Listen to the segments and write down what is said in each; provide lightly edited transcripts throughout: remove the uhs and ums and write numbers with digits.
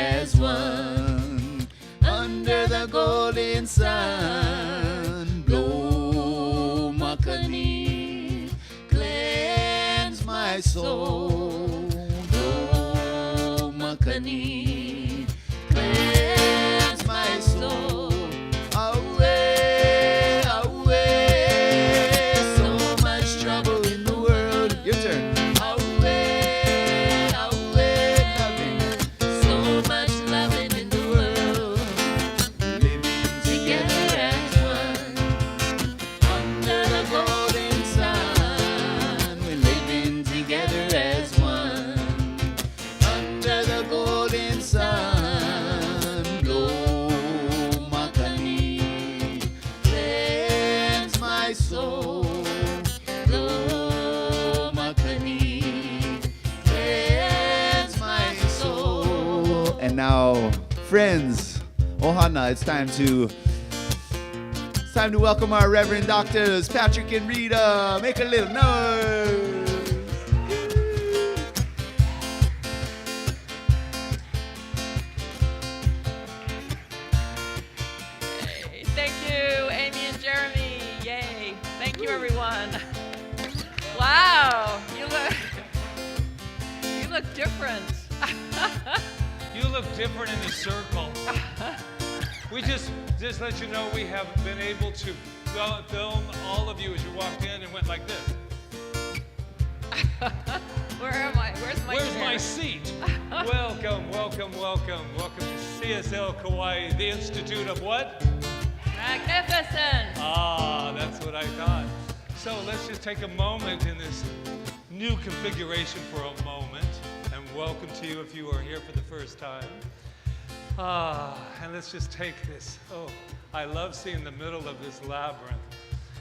as one. Under the golden sun, blow makani, cleanse my soul. Blow makani, cleanse my soul. Away, away, so much trouble in the world. Your turn. Away, away, loving, so much loving in the world. Living together as one, under the golden sun. We're living together as one, under the golden sun. Blow makani, cleanse my soul. Blow makani, cleanse my soul. And now, friends, ohana, it's time to welcome our Reverend Doctors, Patrick and Rita. Make a little noise. Yay. Thank you, Amy and Jeremy. Yay. Thank you, everyone. Wow, you look different. You look different in the circle. We just let you know we have been able to film all of you as you walked in and went like this. Where am I? Where's my chair? seat? Welcome, welcome, welcome. Welcome to CSL Kauai, the Institute of what? Magnificent. Ah, that's what I thought. So let's just take a moment in this new configuration for a moment, and welcome to you if you are here for the first time. And let's just take this. Oh, I love seeing the middle of this labyrinth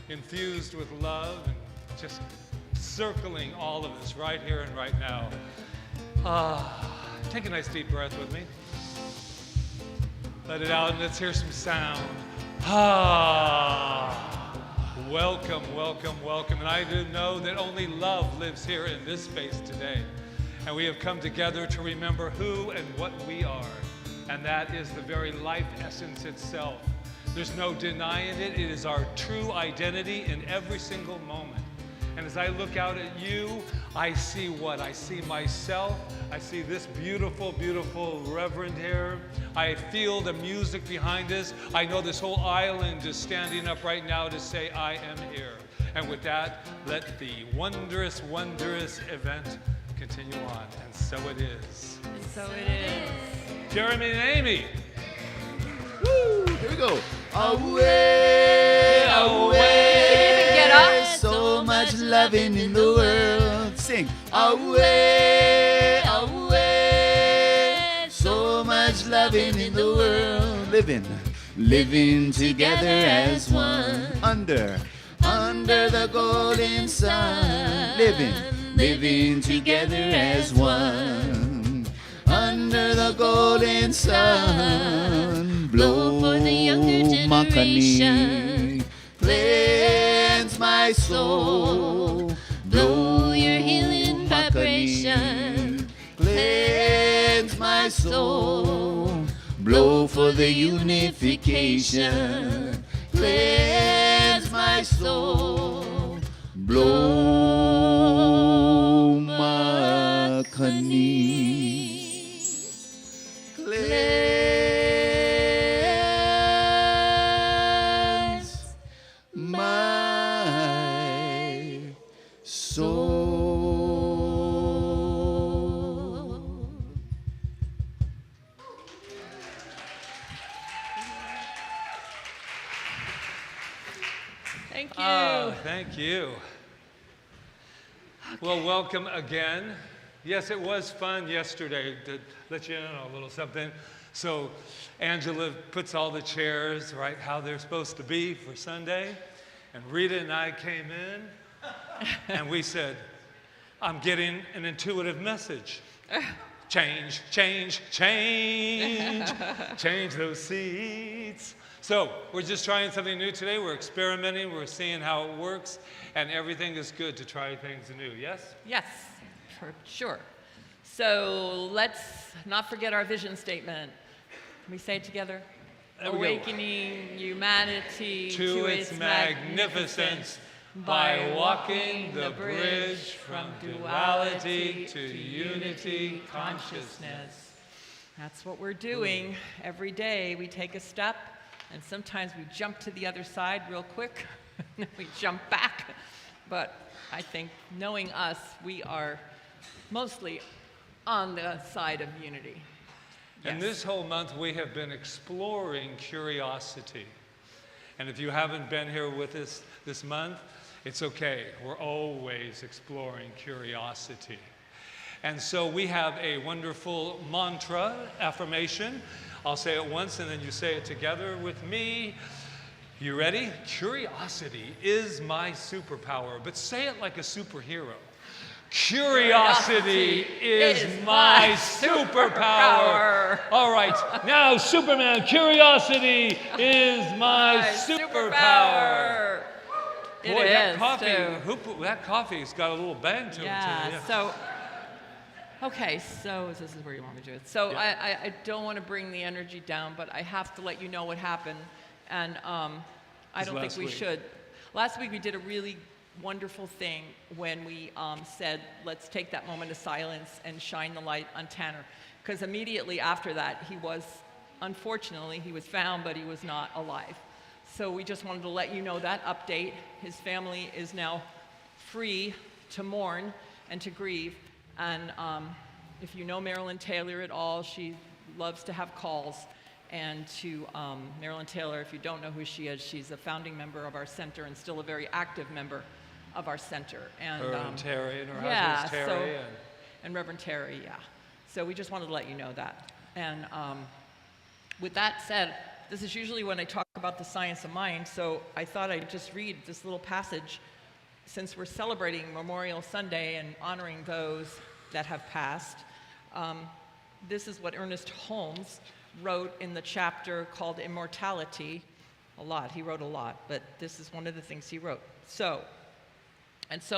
infused with love and just circling all of us right here and right now. Take a nice deep breath with me. Let it out and let's hear some sound. Welcome, welcome, welcome. And I do know that only love lives here in this space today. And we have come together to remember who and what we are. And that is the very life essence itself. There's no denying it. It is our true identity in every single moment. And as I look out at you, I see what? I see myself. I see this beautiful, beautiful Reverend here. I feel the music behind us. I know this whole island is standing up right now to say, I am here. And with that, let the wondrous, wondrous event continue on. And so it is. And so it is. Jeremy and Amy. Woo! Here we go. Away, away. Get up. So much loving in the world. Sing. Away, away. So much loving in the world. Living together as one. Under the golden sun. Living together as one. Under the golden sun. Blow for the younger makani, cleanse my soul. Blow your healing vibration. Cleanse my soul. Blow for the unification. Cleanse my soul. Blow makani. Cleanse my soul. Thank you. Thank you. Well, welcome again. Yes, it was fun yesterday, to let you know a little something. So Angela puts all the chairs right how they're supposed to be for Sunday. And Rita and I came in and we said, I'm getting an intuitive message. Change, change, change, change those seats. So we're just trying something new today. We're experimenting. We're seeing how it works. And everything is good to try things new. Yes? Yes, for sure. So let's not forget our vision statement. Can we say it together? There we go. Awakening humanity To its magnificence by walking the bridge from duality to unity consciousness. That's what we're doing every day. We take a step, and sometimes we jump to the other side real quick, and then we jump back. But I think, knowing us, we are mostly on the side of unity. And this whole month we have been exploring curiosity. And if you haven't been here with us this month, it's okay. We're always exploring curiosity. And so we have a wonderful mantra, affirmation. I'll say it once and then you say it together with me. You ready? Curiosity is my superpower, but say it like a superhero. Curiosity is my superpower. All right, now Superman, curiosity is my superpower. It Boy, that is, coffee, too. that coffee's got a little bang to it. Yeah, so, okay, so this is where you want me to do it. So Yeah. I don't want to bring the energy down, but I have to let you know what happened. And I don't think we should. Last week we did a really wonderful thing when we said, let's take that moment of silence and shine the light on Tanner. Because immediately after that, unfortunately, he was found, but he was not alive. So we just wanted to let you know that update. His family is now free to mourn and to grieve. And if you know Marilyn Taylor at all, she loves to have calls. And to Marilyn Taylor, if you don't know who she is, she's a founding member of our center and still a very active member of our center. And Her and Terry and her yeah, husband's Terry. and Reverend Terry, yeah. So we just wanted to let you know that. And with that said, this is usually when I talk about the science of mind, so I thought I'd just read this little passage since we're celebrating Memorial Sunday and honoring those that have passed. This is what Ernest Holmes wrote in the chapter called Immortality. He wrote a lot, but this is one of the things he wrote. So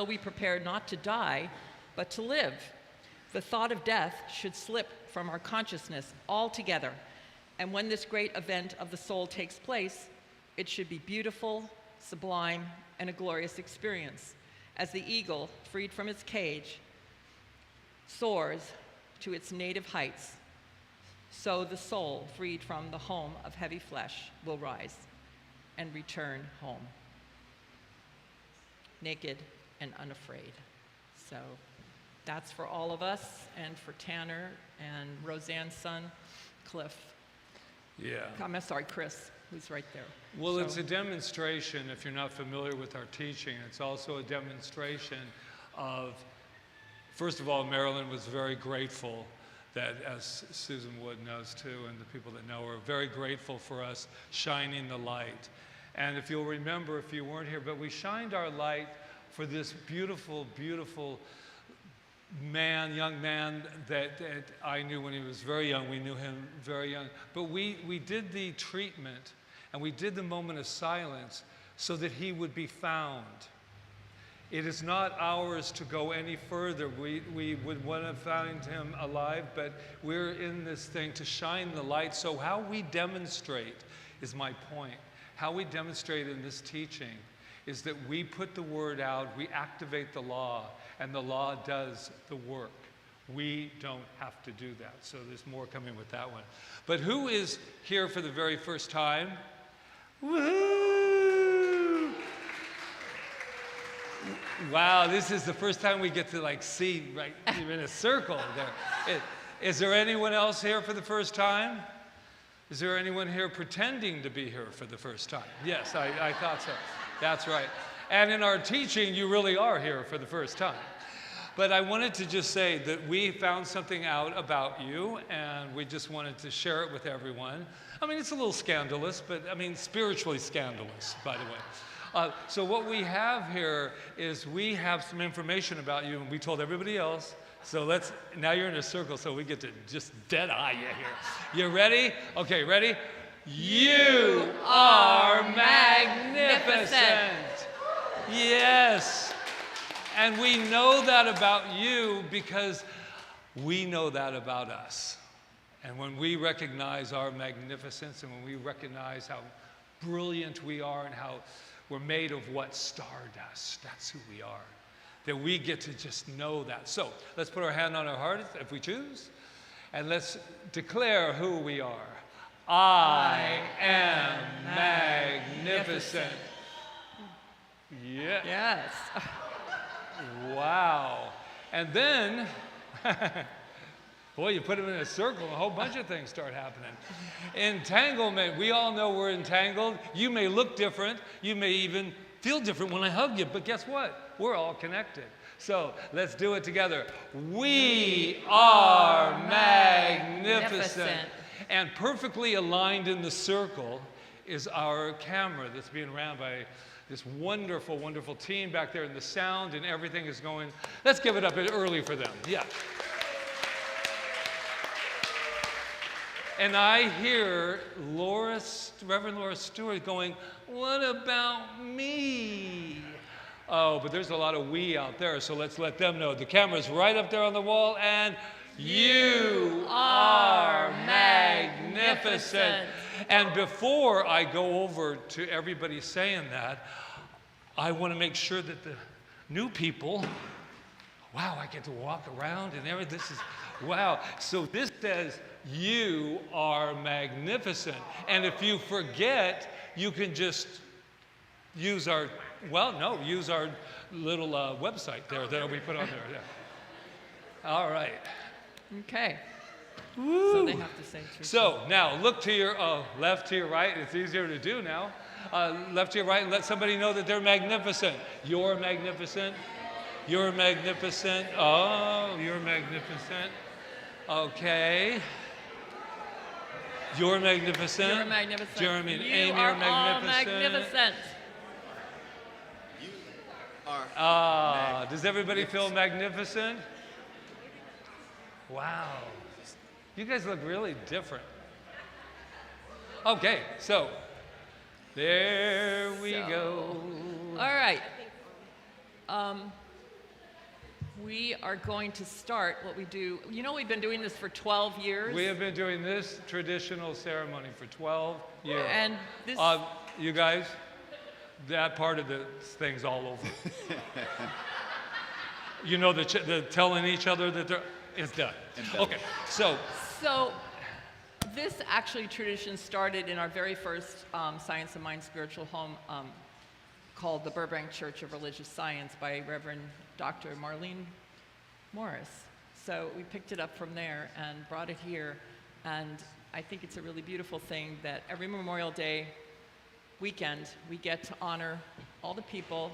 we prepare not to die, but to live. The thought of death should slip from our consciousness altogether. And when this great event of the soul takes place, it should be beautiful, sublime, and a glorious experience. As the eagle, freed from its cage, soars to its native heights, so the soul, freed from the home of heavy flesh, will rise and return home, naked and unafraid. So that's for all of us, and for Tanner and Roseanne's son, Cliff. Yeah. I'm sorry, Chris, who's right there. Well, So- it's a demonstration, if you're not familiar with our teaching, it's also a demonstration of, first of all, Marilyn was very grateful that, as Susan Wood knows too, and the people that know her, very grateful for us shining the light. And if you'll remember, if you weren't here, but we shined our light for this beautiful, beautiful young man that I knew when he was very young. We knew him very young. But we did the treatment and we did the moment of silence so that he would be found. It is not ours to go any further. We would want to find him alive, but we're in this thing to shine the light. So how we demonstrate is my point. How we demonstrate in this teaching is that we put the word out, we activate the law, and the law does the work. We don't have to do that. So there's more coming with that one. But who is here for the very first time? Woohoo! Wow, this is the first time we get to see right in a circle there. Is there anyone else here for the first time? Is there anyone here pretending to be here for the first time? Yes, I thought so. That's right. And in our teaching, you really are here for the first time. But I wanted to just say that we found something out about you, and we just wanted to share it with everyone. I mean, it's a little scandalous, but I mean, spiritually scandalous, by the way. So what we have here is we have some information about you, and we told everybody else. So now you're in a circle, so we get to just dead eye you here. You ready? Okay, ready? You are magnificent. Yes. And we know that about you because We know that about us. And when we recognize our magnificence and when we recognize how brilliant we are and how we're made of what? Stardust. That's who we are. That we get to just know that. So let's put our hand on our heart if we choose. And let's declare who we are. I am magnificent. Yeah. Yes. Wow. And then, boy, you put them in a circle, a whole bunch of things start happening. Entanglement. We all know we're entangled. You may look different. You may even feel different when I hug you. But guess what? We're all connected. So let's do it together. We are magnificent. And perfectly aligned in the circle is our camera that's being ran by this wonderful, wonderful team back there, and the sound and everything is going. Let's give it up early for them. Yeah. And I hear Reverend Laura Stewart going, "What about me?" Oh, but there's a lot of we out there, so let's let them know. The camera's right up there on the wall, and you are magnificent. And before I go over to everybody saying that, I want to make sure that the new people, wow, I get to walk around and everything. This is, wow. So this says, you are magnificent. And if you forget, you can just use our, use our little website there that we put on there. Yeah. All right. Okay. Woo. So they have to say truth. So now look to your left to your right. It's easier to do now. Left to your right and let somebody know that they're magnificent. You're magnificent. You're magnificent. Oh, you're magnificent. Okay. You're magnificent. You're magnificent. Jeremy and you Amy are are magnificent. all magnificent. You are Does everybody feel magnificent? Wow. You guys look really different. Okay, so there we go. All right. We are going to start what we do. You know, we've been doing this for 12 years. We have been doing this traditional ceremony for 12 years. And this... you guys, that part of the thing's all over. You know, the telling each other that it's done. Okay, so this actually tradition started in our very first Science of Mind spiritual home called the Burbank Church of Religious Science by Reverend Dr. Marlene Morris. So we picked it up from there and brought it here, and I think it's a really beautiful thing that every Memorial Day weekend we get to honor all the people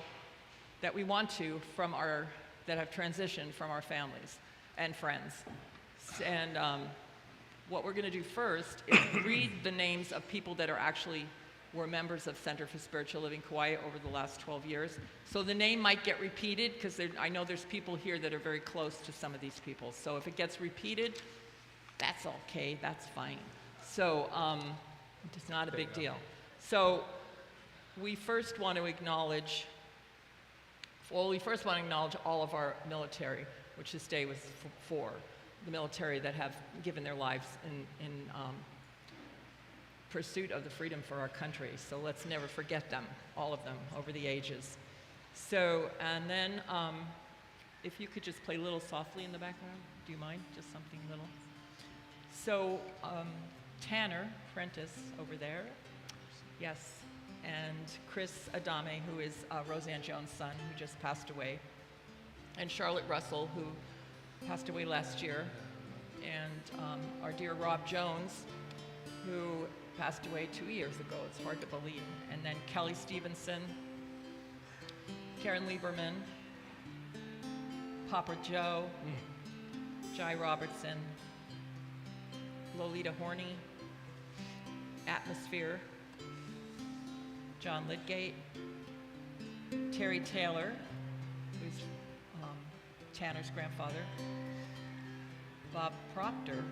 that we want to that have transitioned from our families and friends. And what we're going to do first is read the names of people that were members of Center for Spiritual Living Kauai over the last 12 years. So the name might get repeated because I know there's people here that are very close to some of these people. So if it gets repeated, that's okay, that's fine. So it's not a big deal. So we first want to acknowledge all of our military, which this day was for the military that have given their lives in pursuit of the freedom for our country. So let's never forget them, all of them, over the ages. So, and then if you could just play a little softly in the background, do you mind? Just something little. So Tanner Prentice over there, yes, and Chris Adame, who is Roseanne Jones' son, who just passed away, and Charlotte Russell, who passed away last year, and our dear Rob Jones, who passed away 2 years ago. It's hard to believe. And then Kelly Stevenson, Karen Lieberman, Papa Joe, Jai Robertson, Lolita Horney, Atmosphere, John Lidgate, Terry Taylor, who's Tanner's grandfather, Bob Proctor.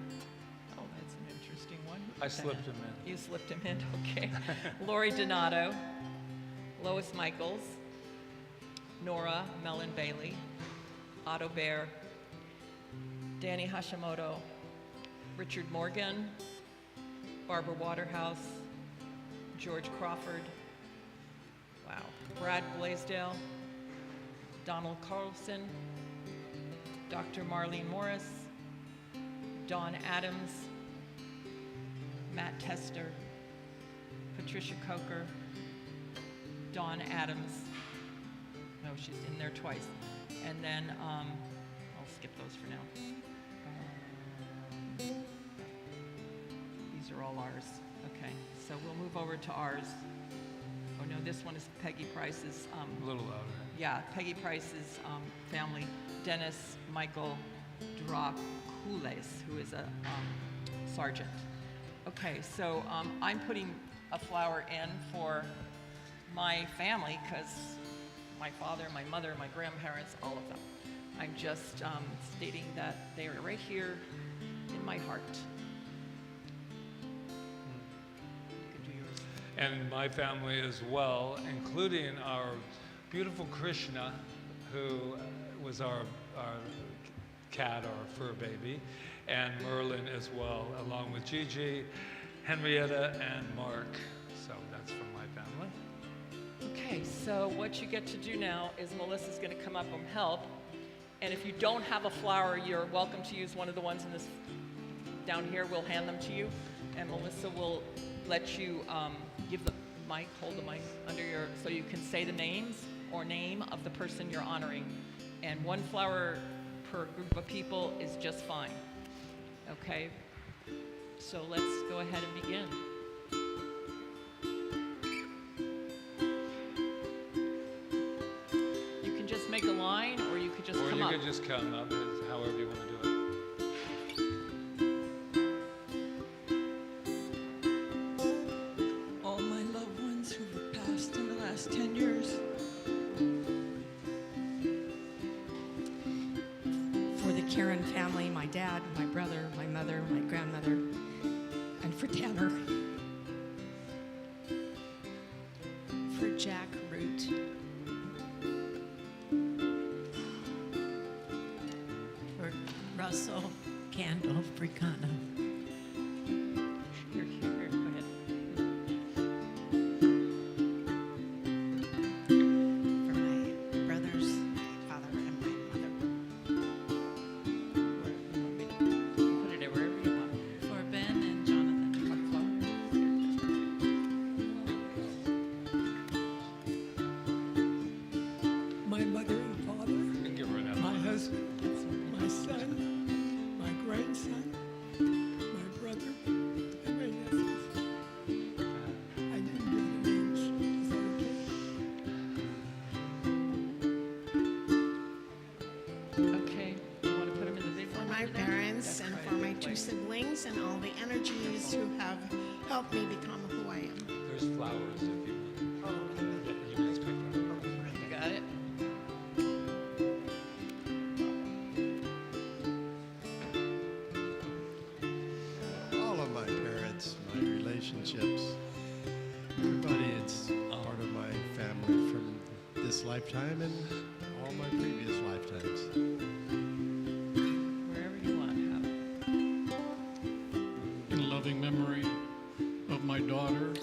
Oh, that's an interesting one. I slipped him in. You slipped him in, okay. Lori Donato, Lois Michaels, Nora Mellon Bailey, Otto Bear, Danny Hashimoto, Richard Morgan, Barbara Waterhouse, George Crawford, wow, Brad Blaisdell, Donald Carlson, Dr. Marlene Morris, Dawn Adams, Matt Tester, Patricia Coker, Dawn Adams. No, she's in there twice. And then, I'll skip those for now. These are all ours. Okay, so we'll move over to ours. Oh no, this one is Peggy Price's. A little louder. Yeah, Peggy Price's family, Dennis Michael Dracules, who is a sergeant. Okay, so I'm putting a flower in for my family because my father, my mother, my grandparents, all of them. I'm just stating that they are right here in my heart. You can do yours. And my family as well, including our beautiful Krishna, who was our cat, our fur baby, and Merlin as well, along with Gigi, Henrietta, and Mark. So that's from my family. Okay, so what you get to do now is Melissa's going to come up and help. And if you don't have a flower, you're welcome to use one of the ones in this down here. We'll hand them to you, and Melissa will let you give the mic, hold the mic under your, so you can say the names or name of the person you're honoring. And one flower per group of people is just fine. Okay, so let's go ahead and begin. You can just make a line, or you could just come up. Or you could just come up, however you want to do it. All my loved ones who have passed in the last 10 years. For the Karen family, my dad, my brother, my mother, my grandmother, and for Tanner. For Jack Root. For Russell Candle Fricano. Here, go ahead. For my brothers, my father, and my mother. Put it wherever you want. For Ben and Jonathan. My mother and father, You can give her another. my husband, my son, my grandson, my brother, and my nephews. I didn't give the names. Is that okay? Okay, you want to put them in the big For one? my over there? parents That's and right, for my big two place. siblings and all the energies who have helped me become who I am. There's flowers if you want. You can just pick them. You got it? All of my parents, my relationships, everybody, it's part of my family from this lifetime and all my previous lifetimes. Wherever you want. Have it. In loving memory of my daughter,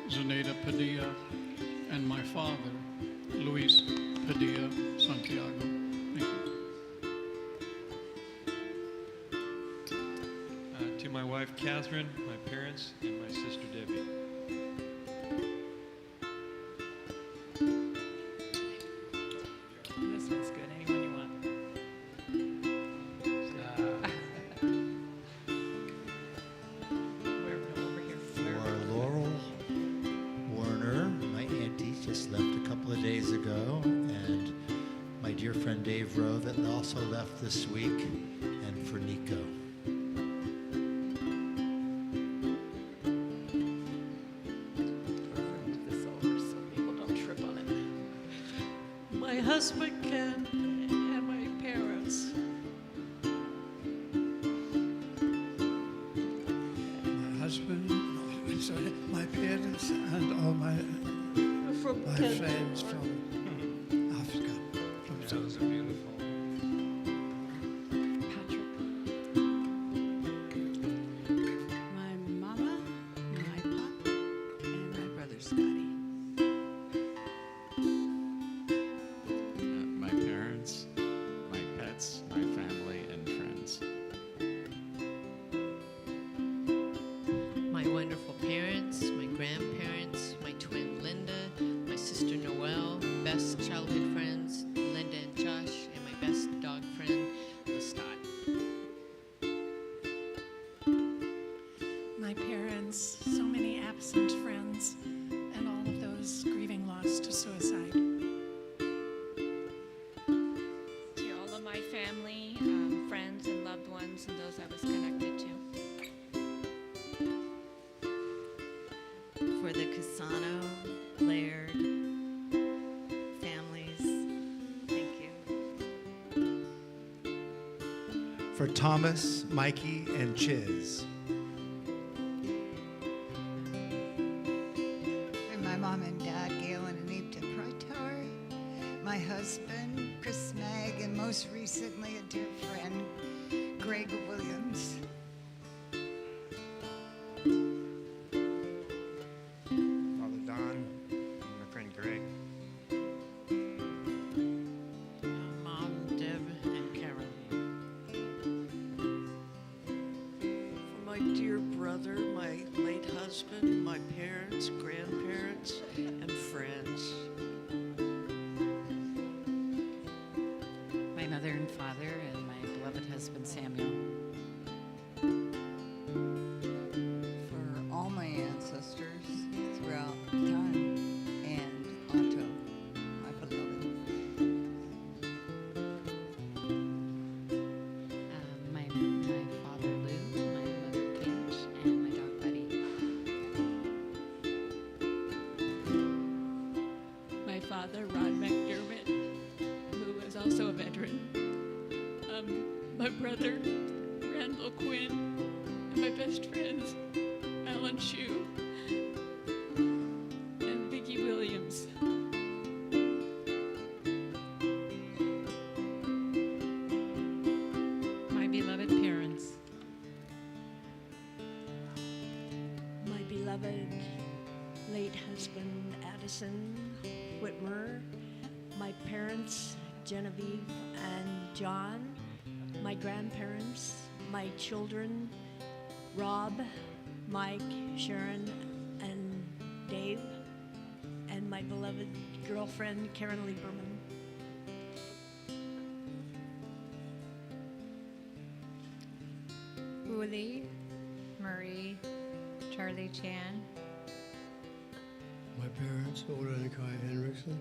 Zenaida Padilla, and my father, Luis Padilla Santiago. Thank you. To my wife Catherine, my parents, and my sister Debbie. This one's good. Anyone you want. Where? No, over here. For Laurel Warner, my auntie just left a couple of days ago, and my dear friend Dave Rowe that also left this week, and for Nico. Move this over so people don't trip on it. My husband Ken and my parents. My husband, sorry, my parents, and all my From my friends from Africa. From Those are beautiful. Patrick. parents, my family, and friends. My wonderful parents, my grandparents, my twin Linda, my sister Noelle, best childhood friends, Linda and Josh, and my best dog friend, Lestat. My parents, so many absent friends, and all of those grieving loss to suicide. To all of my family, friends, and loved ones, and those I was connected to. For the Casano, Laird families, thank you. For Thomas, Mikey, and Chiz. For my mom and dad, Gail and Anita Pratar, my husband, Chris Mag, and most recently a dear friend, Greg Williams. Father Don, and my friend Greg. Mom, Deb, and Caroline. For my dear brother, my late husband, my parents, grandparents, and friends. My mother and father, and my beloved husband Samuel. For all my ancestors throughout time, and Otto, my beloved. My father Lou, my mother Paige, and my dog Buddy. My father, Ron McDermott, who was also a veteran. My brother, Randall Quinn, and my best friends, Alan Shue and Vicki Williams. My beloved parents. My beloved late husband Addison Whitmer, my parents Genevieve and John, my grandparents, my children Rob, Mike, Sharon, and Dave, and my beloved girlfriend Karen Lieberman. Uli, Marie, Charlie Chan. My parents, Oda and Kai Henriksen.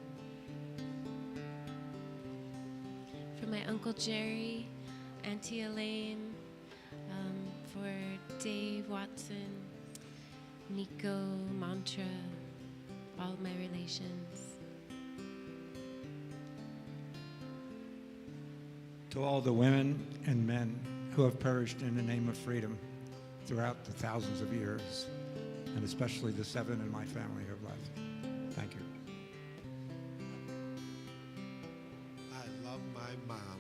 For my Uncle Jerry, Auntie Elaine, for Dave Watson, Nico, Mantra, all my relations. To all the women and men who have perished in the name of freedom throughout the thousands of years, and especially the 7 in my family who have left. Thank you. I love my mom.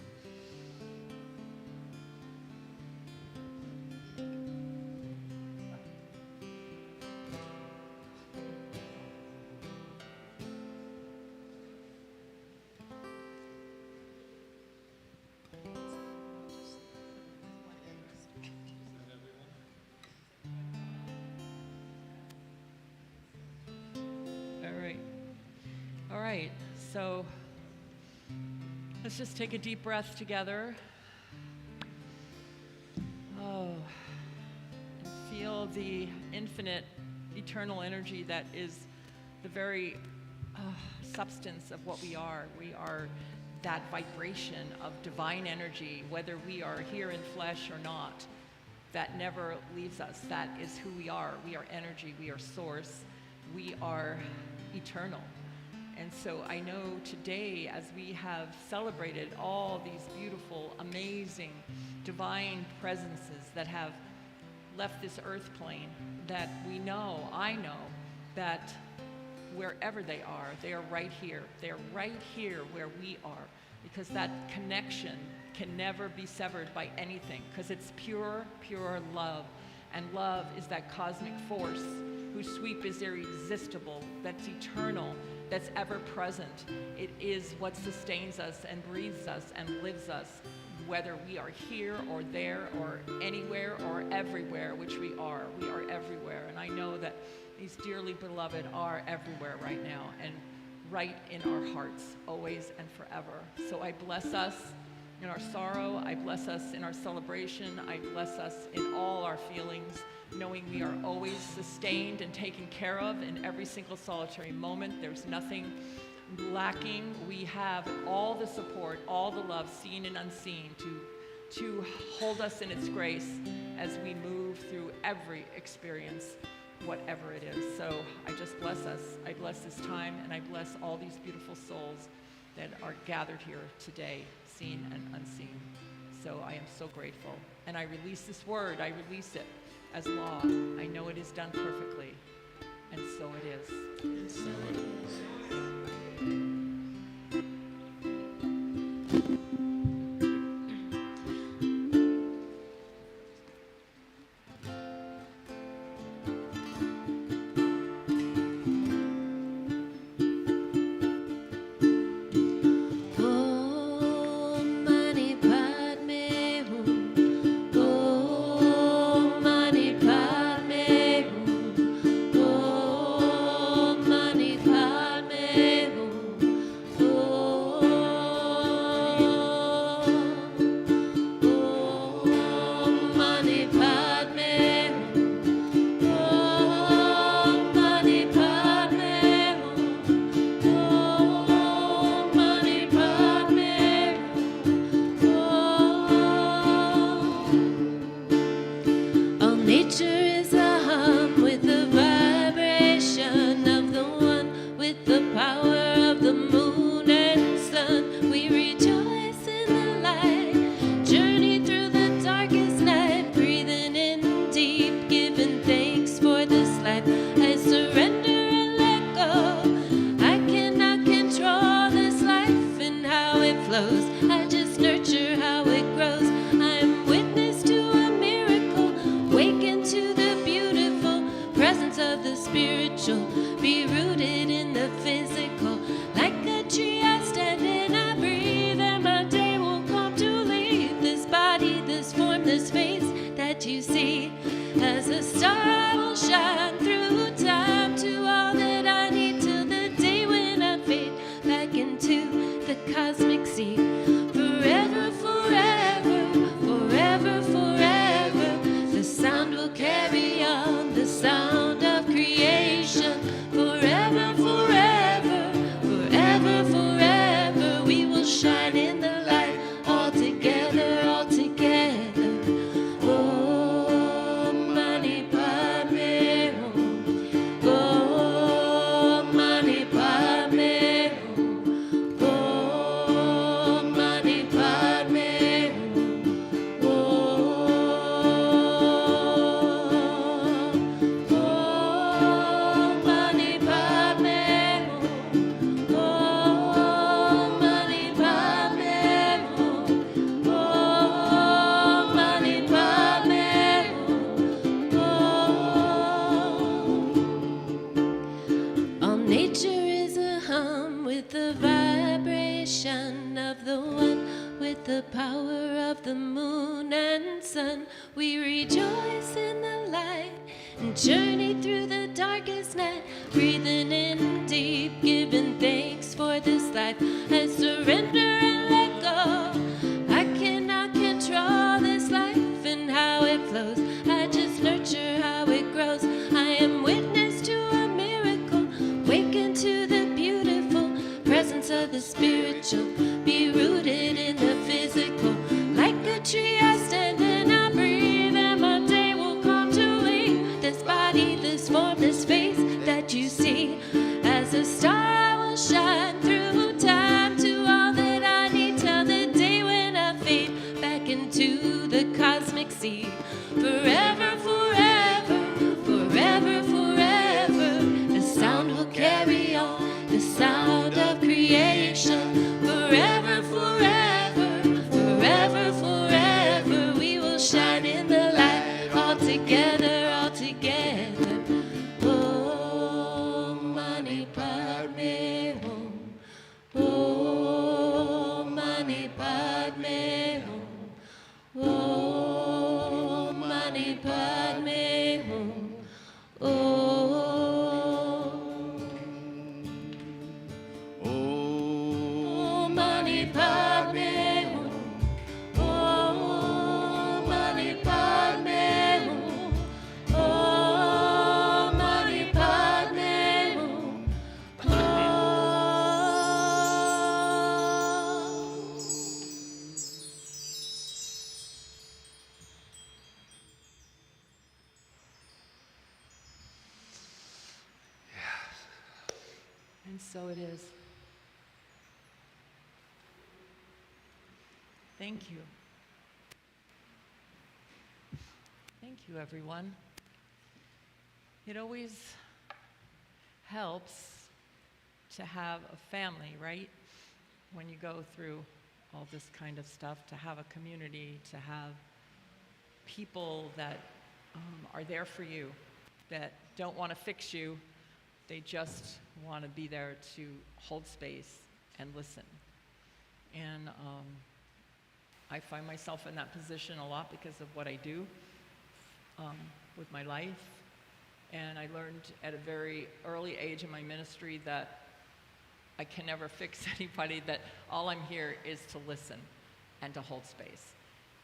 All right, so let's just take a deep breath together. Oh, and feel the infinite, eternal energy that is the very substance of what we are. We are that vibration of divine energy, whether we are here in flesh or not. That never leaves us. That is who we are. We are energy. We are source. We are eternal. And so I know today, as we have celebrated all these beautiful, amazing, divine presences that have left this earth plane, that we know, I know, that wherever they are right here. They're right here where we are, because that connection can never be severed by anything, because it's pure, pure love. And love is that cosmic force whose sweep is irresistible, that's eternal, that's ever present. It is what sustains us and breathes us and lives us whether we are here or there or anywhere or everywhere, which we are everywhere. And I know that these dearly beloved are everywhere right now and right in our hearts, always and forever. So I bless us in our sorrow, I bless us in our celebration, I bless us in all our feelings, knowing we are always sustained and taken care of in every single solitary moment. There's nothing lacking. We have all the support, all the love, seen and unseen, to hold us in its grace as we move through every experience, whatever it is. So I just bless us. I bless this time, and I bless all these beautiful souls that are gathered here today, seen and unseen. So I am so grateful. And I release this word. I release it as law. I know it is done perfectly, and so it is. And so it is. Padme Hum. padme hum. Om. Om mani padme hum. Om mani padme hum. Om mani padme hum. And so it is. Thank you. Thank you, everyone. It always helps to have a family, right? When you go through all this kind of stuff, to have a community, to have people that are there for you, that don't want to fix you. They just want to be there to hold space and listen. And I find myself in that position a lot because of what I do with my life. And I learned at a very early age in my ministry that I can never fix anybody, that all I'm here is to listen and to hold space.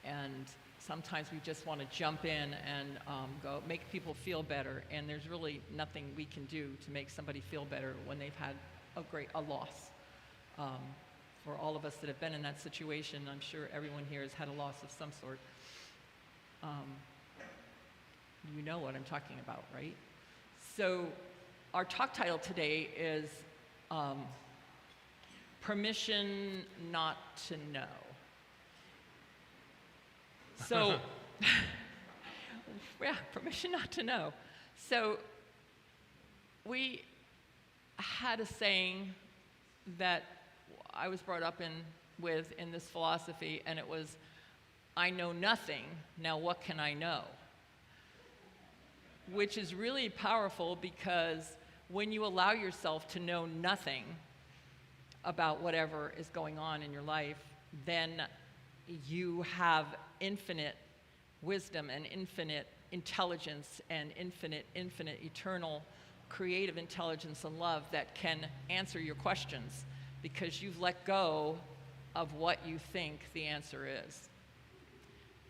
And sometimes we just want to jump in and go make people feel better, and there's really nothing we can do to make somebody feel better when they've had a loss. For all of us that have been in that situation, I'm sure everyone here has had a loss of some sort. You know what I'm talking about, right? So our talk title today is Permission Not to Know. So, yeah, permission not to know. So we had a saying that I was brought up with in this philosophy, and it was, I know nothing, now what can I know? Which is really powerful, because when you allow yourself to know nothing about whatever is going on in your life, then you have infinite wisdom and infinite intelligence and infinite eternal creative intelligence and love that can answer your questions, because you've let go of what you think the answer is.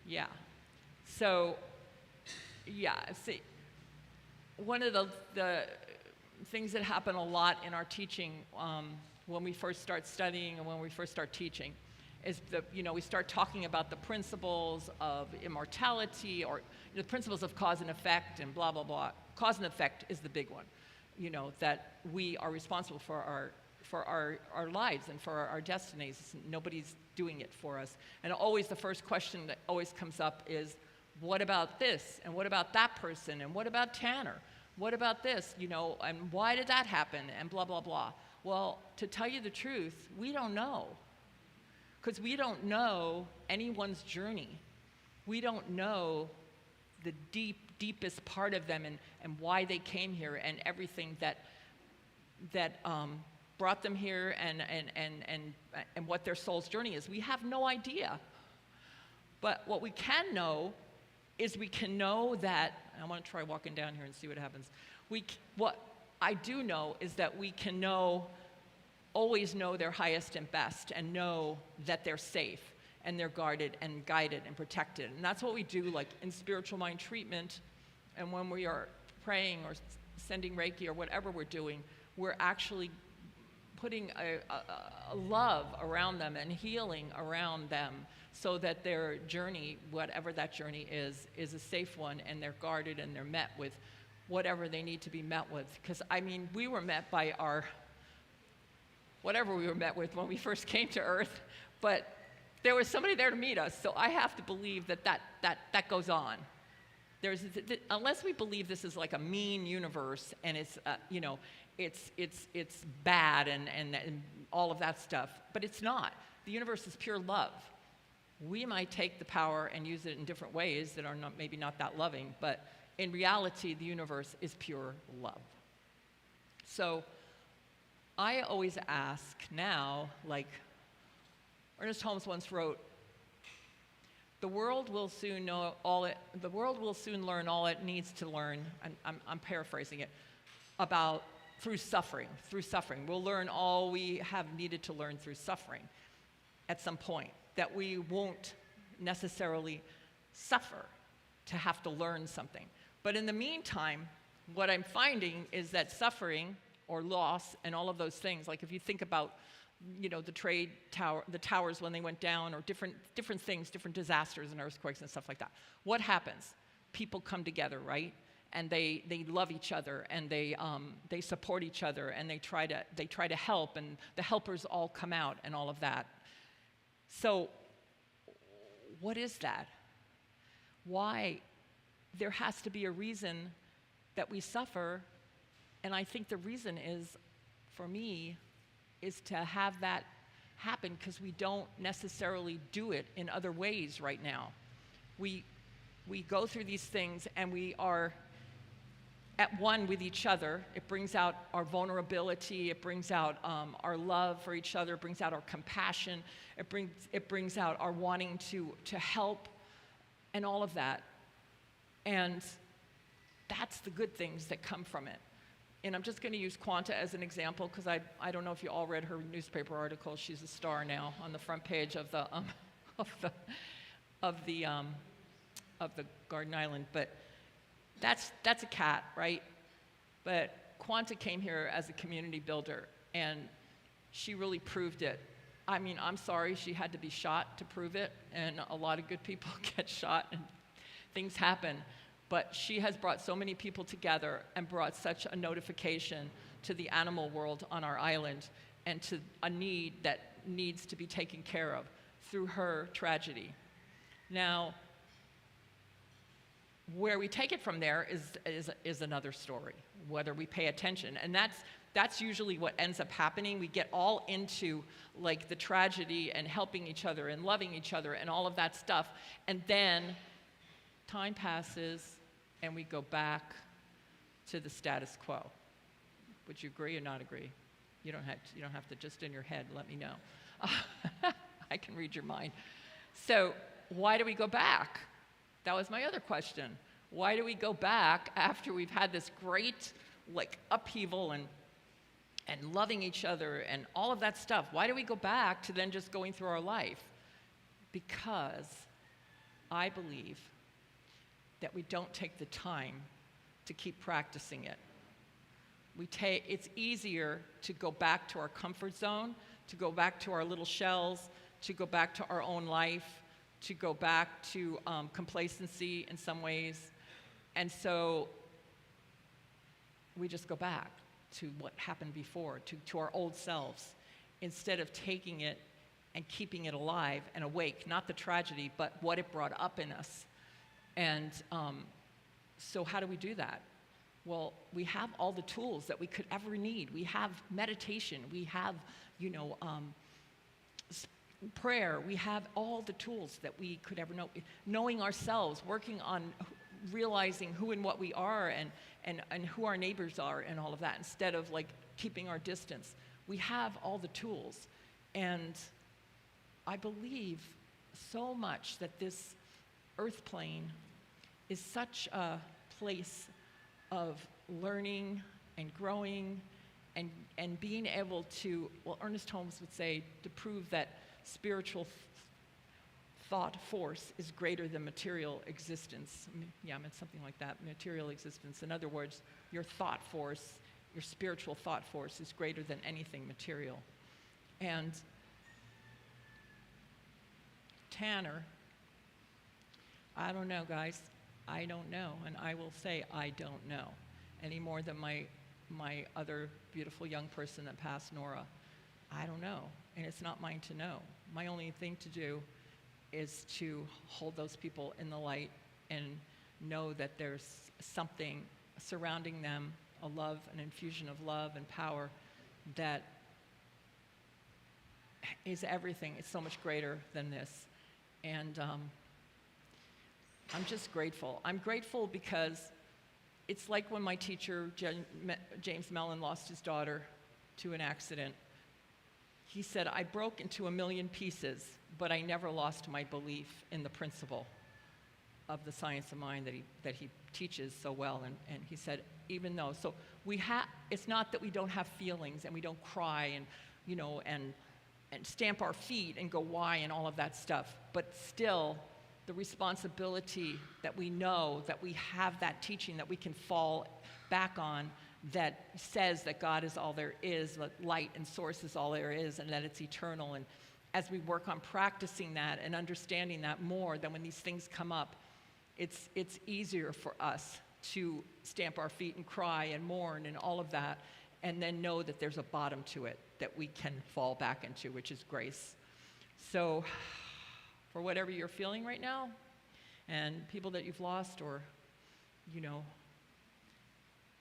Yeah. So, yeah, see, one of the things that happen a lot in our teaching when we first start studying and when we first start teaching is we start talking about the principles of immortality, or the principles of cause and effect and blah, blah, blah. Cause and effect is the big one, that we are responsible for our lives and for our destinies. Nobody's doing it for us. And always the first question that always comes up is, what about this? And what about that person? And what about Tanner? What about this? And why did that happen? And blah, blah, blah. Well, to tell you the truth, we don't know. Because we don't know anyone's journey. We don't know the deepest part of them and why they came here and everything that brought them here and what their soul's journey is. We have no idea. But what we can know is we can know that, I want to try walking down here and see what happens. What I do know is that we can always know their highest and best, and know that they're safe and they're guarded and guided and protected. And that's what we do, like in spiritual mind treatment, and when we are praying or sending Reiki or whatever we're doing, we're actually putting a love around them and healing around them, so that their journey, whatever that journey is a safe one, and they're guarded and they're met with whatever they need to be met with. Because, we were met by whatever we were met with when we first came to Earth, but there was somebody there to meet us, so I have to believe that goes on. Unless we believe this is like a mean universe, and it's it's bad and all of that stuff, but it's not. The universe is pure love. We might take the power and use it in different ways that are maybe not that loving, but in reality, the universe is pure love. So I always ask now, like Ernest Holmes once wrote, The world will soon know all it. The world will soon learn all it needs to learn. I'm paraphrasing it, about through suffering. Through suffering, we'll learn all we have needed to learn through suffering. At some point, that we won't necessarily suffer to have to learn something. But in the meantime, what I'm finding is that suffering or loss and all of those things, like if you think about, you know, the towers when they went down, or different things, different disasters and earthquakes and stuff like that. What happens? People come together, right? And they love each other, and they support each other, and they try to help, and the helpers all come out and all of that. So what is that? Why? There has to be a reason that we suffer, and I think the reason is, for me, is to have that happen because we don't necessarily do it in other ways right now. We go through these things and we are at one with each other. It brings out our vulnerability, it brings out our love for each other, it brings out our compassion, it brings out our wanting to help and all of that. And that's the good things that come from it. And I'm just going to use Quanta as an example because I don't know if you all read her newspaper article. She's a star now on the front page of the Garden Island. But that's a cat, right? But Quanta came here as a community builder, and she really proved it. I mean, I'm sorry she had to be shot to prove it, and a lot of good people get shot and things happen. But she has brought so many people together and brought such a notification to the animal world on our island and to a need that needs to be taken care of through her tragedy. Now, where we take it from there is another story, whether we pay attention. And that's usually what ends up happening. We get all into like the tragedy and helping each other and loving each other and all of that stuff. And then time passes and we go back to the status quo. Would you agree or not agree? You don't have to just in your head let me know. I can read your mind. So why do we go back? That was my other question. Why do we go back after we've had this great like upheaval and loving each other and all of that stuff? Why do we go back to then just going through our life? Because I believe that we don't take the time to keep practicing it. It's easier to go back to our comfort zone, to go back to our little shells, to go back to our own life, to go back to complacency in some ways. And so we just go back to what happened before, to our old selves, instead of taking it and keeping it alive and awake, not the tragedy, but what it brought up in us. And so how do we do that? Well, we have all the tools that we could ever need. We have meditation, we have, prayer, we have all the tools that we could ever know. Knowing ourselves, working on realizing who and what we are and who our neighbors are and all of that, instead of like keeping our distance. We have all the tools. And I believe so much that this earth plane is such a place of learning and growing and being able to, well, Ernest Holmes would say, to prove that spiritual thought force is greater than material existence. I meant something like that, material existence. In other words, your thought force, your spiritual thought force is greater than anything material. And Tanner, I don't know, guys. I don't know, and I will say I don't know, any more than my other beautiful young person that passed, Nora. I don't know, and it's not mine to know. My only thing to do is to hold those people in the light and know that there's something surrounding them, a love, an infusion of love and power that is everything. It's so much greater than this. And I'm just grateful. I'm grateful because it's like when my teacher, James Mellon, lost his daughter to an accident. He said, I broke into a million pieces but I never lost my belief in the principle of the science of mind that he teaches so well. And he said, even though, so it's not that we don't have feelings and we don't cry and, and stamp our feet and go why and all of that stuff, but still the responsibility that we know that we have that teaching that we can fall back on that says that God is all there is, that light and source is all there is, and that it's eternal. And as we work on practicing that and understanding that more, then when these things come up, it's easier for us to stamp our feet and cry and mourn and all of that, and then know that there's a bottom to it that we can fall back into, which is grace. So for whatever you're feeling right now, and people that you've lost, or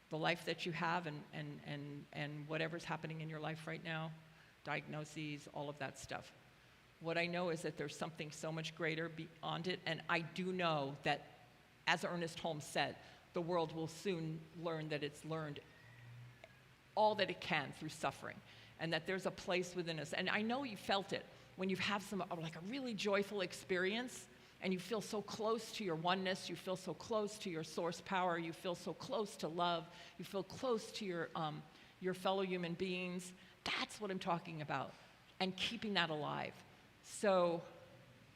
the life that you have, and whatever's happening in your life right now, diagnoses, all of that stuff. What I know is that there's something so much greater beyond it, and I do know that, as Ernest Holmes said, the world will soon learn that it's learned all that it can through suffering, and that there's a place within us. And I know you felt it when you have like a really joyful experience, and you feel so close to your oneness, you feel so close to your source power, you feel so close to love, you feel close to your fellow human beings. That's what I'm talking about, and keeping that alive. So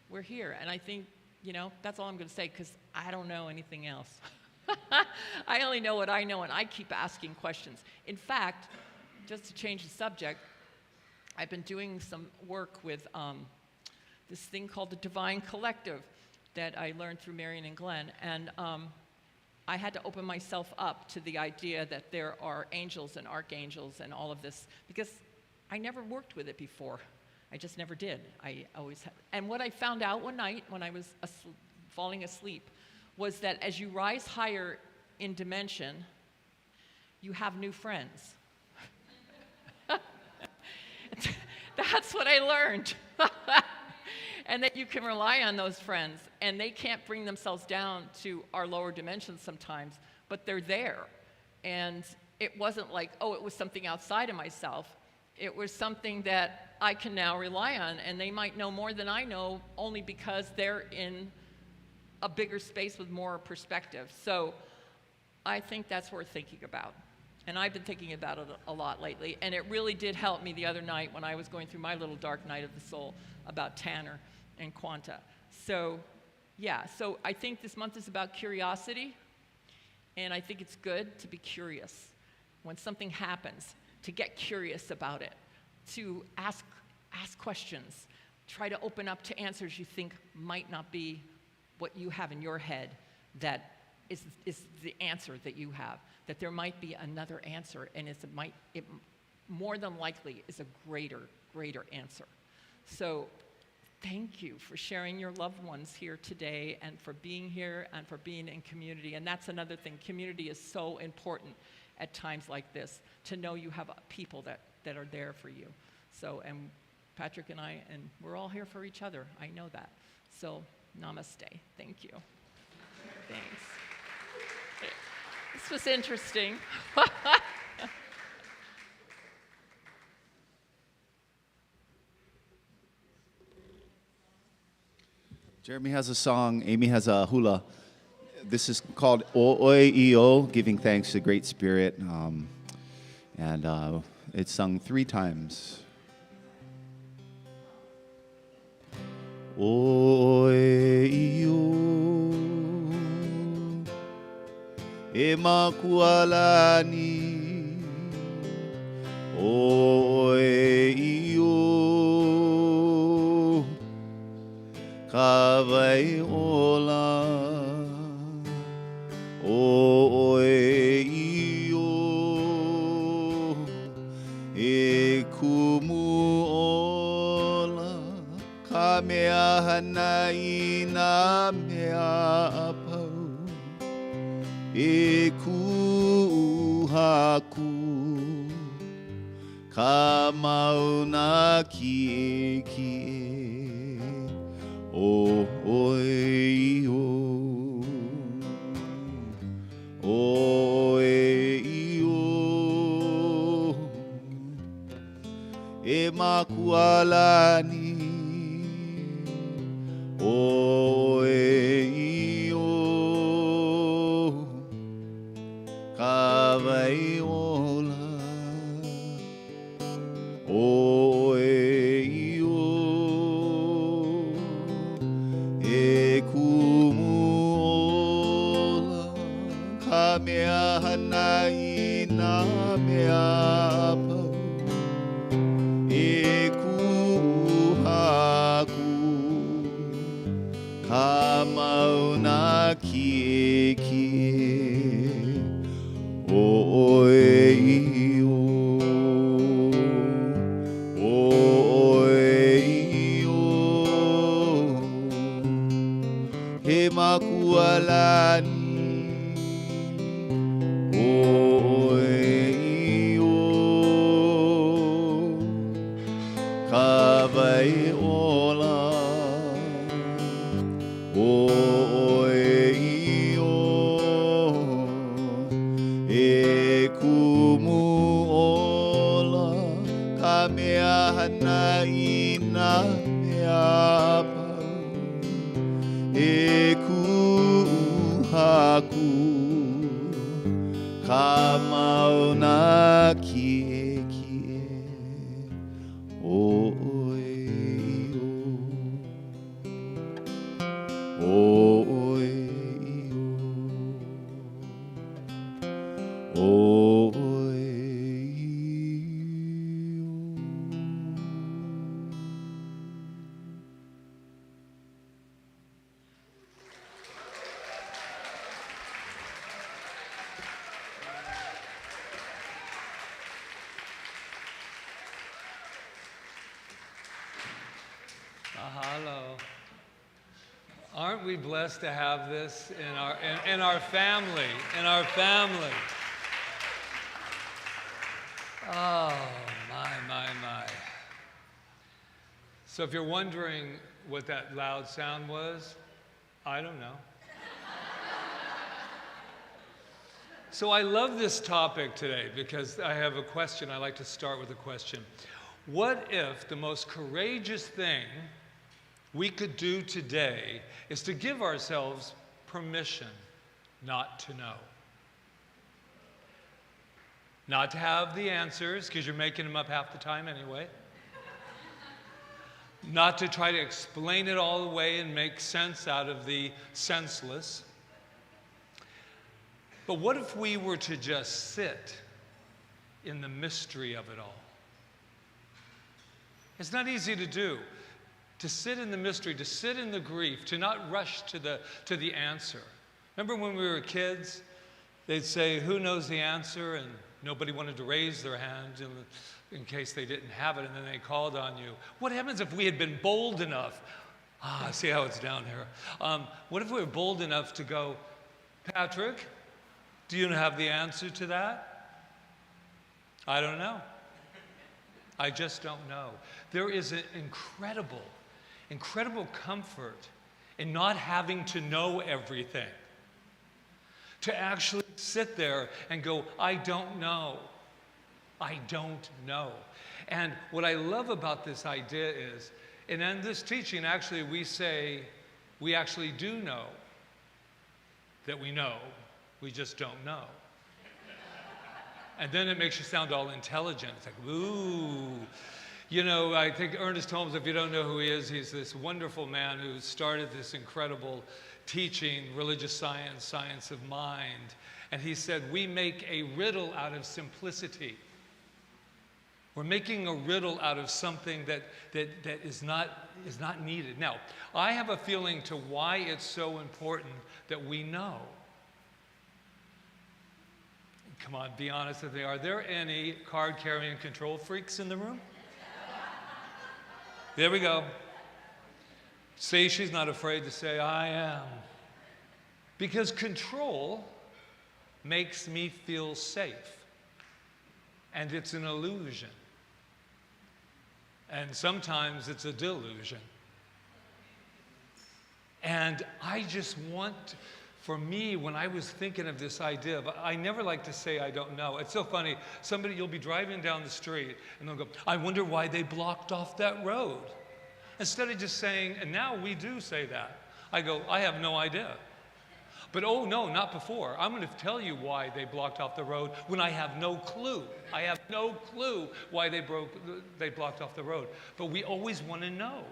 we're here, and I think, that's all I'm going to say, because I don't know anything else. I only know what I know, and I keep asking questions. In fact, just to change the subject, I've been doing some work with this thing called the Divine Collective that I learned through Marion and Glenn, and I had to open myself up to the idea that there are angels and archangels and all of this, because I never worked with it before. I just never did. I always had. And what I found out one night when I was falling asleep was that as you rise higher in dimension, you have new friends. That's what I learned. And that you can rely on those friends, and they can't bring themselves down to our lower dimensions sometimes, but they're there. And it wasn't like, oh, it was something outside of myself. It was something that I can now rely on, and they might know more than I know only because they're in a bigger space with more perspective. So I think that's worth thinking about. And I've been thinking about it a lot lately, and it really did help me the other night when I was going through my little dark night of the soul about Tanner and Quanta. So yeah, so I think this month is about curiosity, and I think it's good to be curious. When something happens, to get curious about it, to ask questions, try to open up to answers you think might not be what you have in your head that is the answer that you have, that there might be another answer, and it more than likely is a greater answer. So thank you for sharing your loved ones here today, and for being here, and for being in community. And that's another thing. Community is so important at times like this, to know you have people that are there for you. So, and Patrick and I, and we're all here for each other. I know that. So, namaste. Thank you. Thanks. This was interesting. Jeremy has a song, Amy has a hula. This is called O'Oe'io, giving thanks to the Great Spirit. And it's sung 3 times. O'Oe'io, e makualani. O'Oe'io, Kaua'i ola. O'Oe'io, e kumu ola, ka mea hanai na mea apau, e kuhaku, ka mauna kie kie, O'Oe'io. O'Oe'io, e makualani. kumuola ka mea hana I nā mea apau e kuhaku ka mauna kie o oe I he makualani ka vai ola e kumu ola ka mea hana I nā mea apau e kuhaku ka mauna kie Mahalo. Aren't we blessed to have this in our family, in our family? Oh, my. So if you're wondering what that loud sound was, I don't know. So I love this topic today because I have a question. I like to start with a question. What if the most courageous thing we could do today is to give ourselves permission not to know? Not to have the answers, because you're making them up half the time anyway. Not to try to explain it all away and make sense out of the senseless. But what if we were to just sit in the mystery of it all? It's not easy to do. To sit in the mystery, to sit in the grief, to not rush to the answer. Remember when we were kids, they'd say, who knows the answer? And nobody wanted to raise their hand in case they didn't have it, and then they called on you. What happens if we had been bold enough? See how it's down here. What if we were bold enough to go, Patrick, do you have the answer to that? I don't know. I just don't know. There is an incredible comfort in not having to know everything. To actually sit there and go, I don't know. I don't know. And what I love about this idea is, and in this teaching, actually, we say, we actually do know that we know, we just don't know. And then it makes you sound all intelligent. It's like, ooh. You know, I think Ernest Holmes, if you don't know who he is, he's this wonderful man who started this incredible teaching, religious science, science of mind. And he said, we make a riddle out of simplicity. We're making a riddle out of something that is not needed. Now, I have a feeling to why it's so important that we know. Come on, be honest with me. Are there any card-carrying control freaks in the room? There we go. See, she's not afraid to say, I am. Because control makes me feel safe. And it's an illusion. And sometimes it's a delusion. And I just want, for me, when I was thinking of this idea, I never like to say I don't know. It's so funny. You'll be driving down the street and they'll go, I wonder why they blocked off that road. Instead of just saying, and now we do say that, I go, I have no idea. But oh no, not before. I'm going to tell you why they blocked off the road when I have no clue. I have no clue why they blocked off the road. But we always want to know.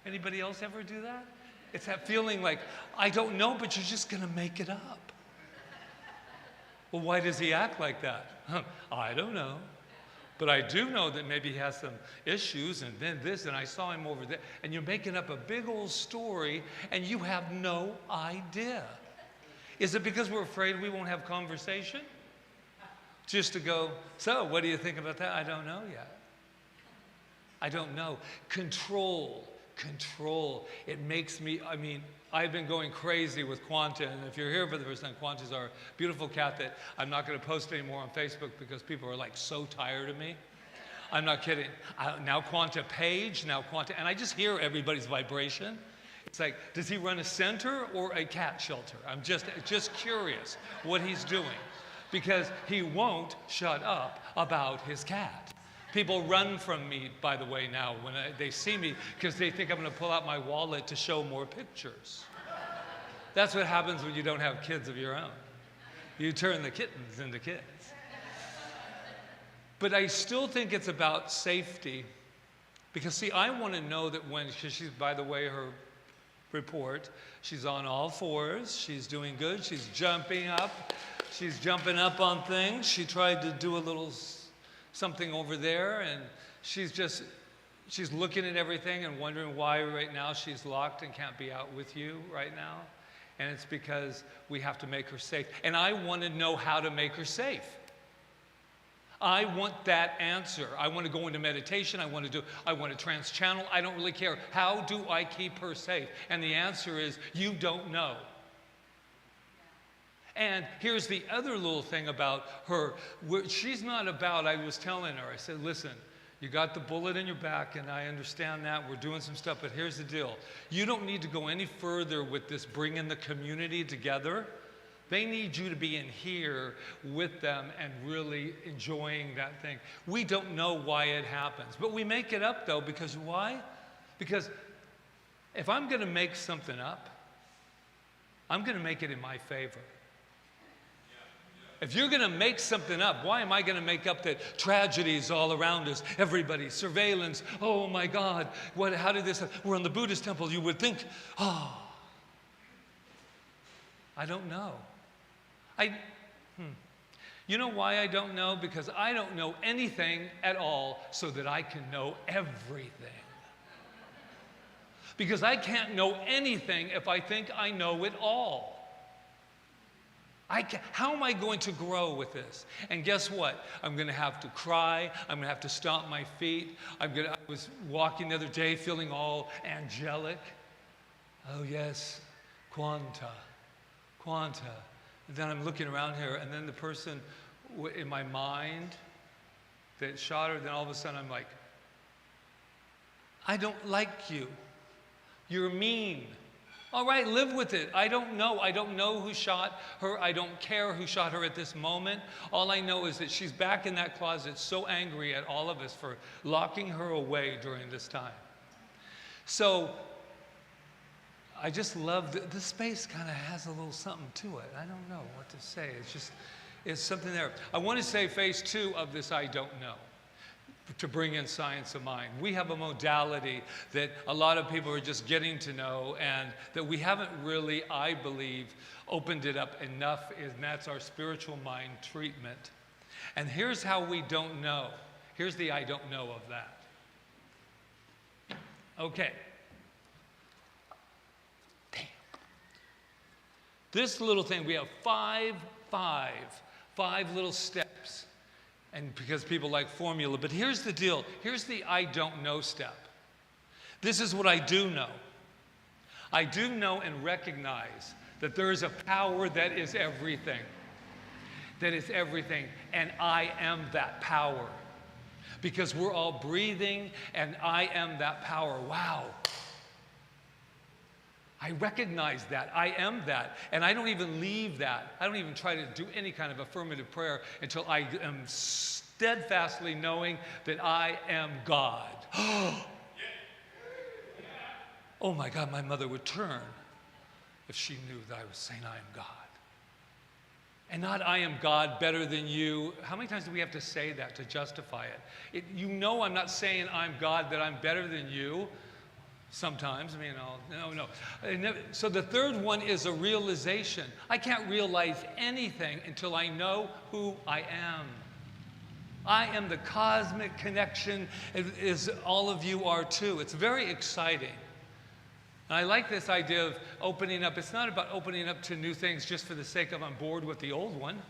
Anybody else ever do that? It's that feeling like, I don't know, but you're just going to make it up. Well, why does he act like that? I don't know. But I do know that maybe he has some issues and then this, and I saw him over there. And you're making up a big old story, and you have no idea. Is it because we're afraid we won't have conversation? Just to go, so what do you think about that? I don't know yet. I don't know. Control. It makes me, I've been going crazy with Quanta, and if you're here for the first time, Quanta's our beautiful cat that I'm not going to post anymore on Facebook because people are like so tired of me. I'm not kidding. Now Quanta Page, now Quanta, and I just hear everybody's vibration. It's like, does he run a center or a cat shelter? I'm just curious what he's doing, because he won't shut up about his cat. People run from me, by the way, now when they see me because they think I'm going to pull out my wallet to show more pictures. That's what happens when you don't have kids of your own. You turn the kittens into kids. But I still think it's about safety, because, see, I want to know that because she's, by the way, her report, she's on all fours, she's doing good, she's jumping up on things. She tried to do a little something over there, and she's looking at everything and wondering why right now she's locked and can't be out with you right now. And it's because we have to make her safe. And I want to know how to make her safe. I want that answer. I want to go into meditation. I want to trans-channel. I don't really care. How do I keep her safe? And the answer is, you don't know. And here's the other little thing about her. She's not about, I was telling her, I said, listen, you got the bullet in your back, and I understand that. We're doing some stuff, but here's the deal. You don't need to go any further with this bringing the community together. They need you to be in here with them and really enjoying that thing. We don't know why it happens, but we make it up, though, because why? Because if I'm going to make something up, I'm going to make it in my favor. If you're going to make something up, why am I going to make up that tragedies all around us, everybody, surveillance, oh my God, how did this happen? We're in the Buddhist temple, you would think, I don't know. You know why I don't know? Because I don't know anything at all so that I can know everything. Because I can't know anything if I think I know it all. How am I going to grow with this? And guess what? I'm going to have to cry. I'm going to have to stomp my feet. I was walking the other day feeling all angelic. Oh yes, Quanta. And then I'm looking around here, and then the person in my mind that shot her, then all of a sudden I'm like, I don't like you. You're mean. All right, live with it. I don't know. I don't know who shot her. I don't care who shot her at this moment. All I know is that she's back in that closet so angry at all of us for locking her away during this time. So I just love this space kind of has a little something to it. I don't know what to say. It's something there. I want to say phase 2 of this I don't know, to bring in science of mind. We have a modality that a lot of people are just getting to know, and that we haven't really, I believe, opened it up enough, and that's our spiritual mind treatment. And here's how we don't know. Here's the I don't know of that. Okay. Damn. This little thing, we have five little steps. And because people like formula, but here's the deal. Here's the I don't know step. This is what I do know. I do know and recognize that there is a power that is everything. That is everything. And I am that power. Because we're all breathing, and I am that power. Wow. I recognize that. I am that. And I don't even leave that. I don't even try to do any kind of affirmative prayer until I am steadfastly knowing that I am God. Oh my God, my mother would turn if she knew that I was saying I am God. And not I am God better than you. How many times do we have to say that to justify it? You know I'm not saying I'm God, that I'm better than you. Sometimes, I mean, no. So the third one is a realization. I can't realize anything until I know who I am. I am the cosmic connection, as all of you are too. It's very exciting. And I like this idea of opening up. It's not about opening up to new things just for the sake of I'm bored with the old one.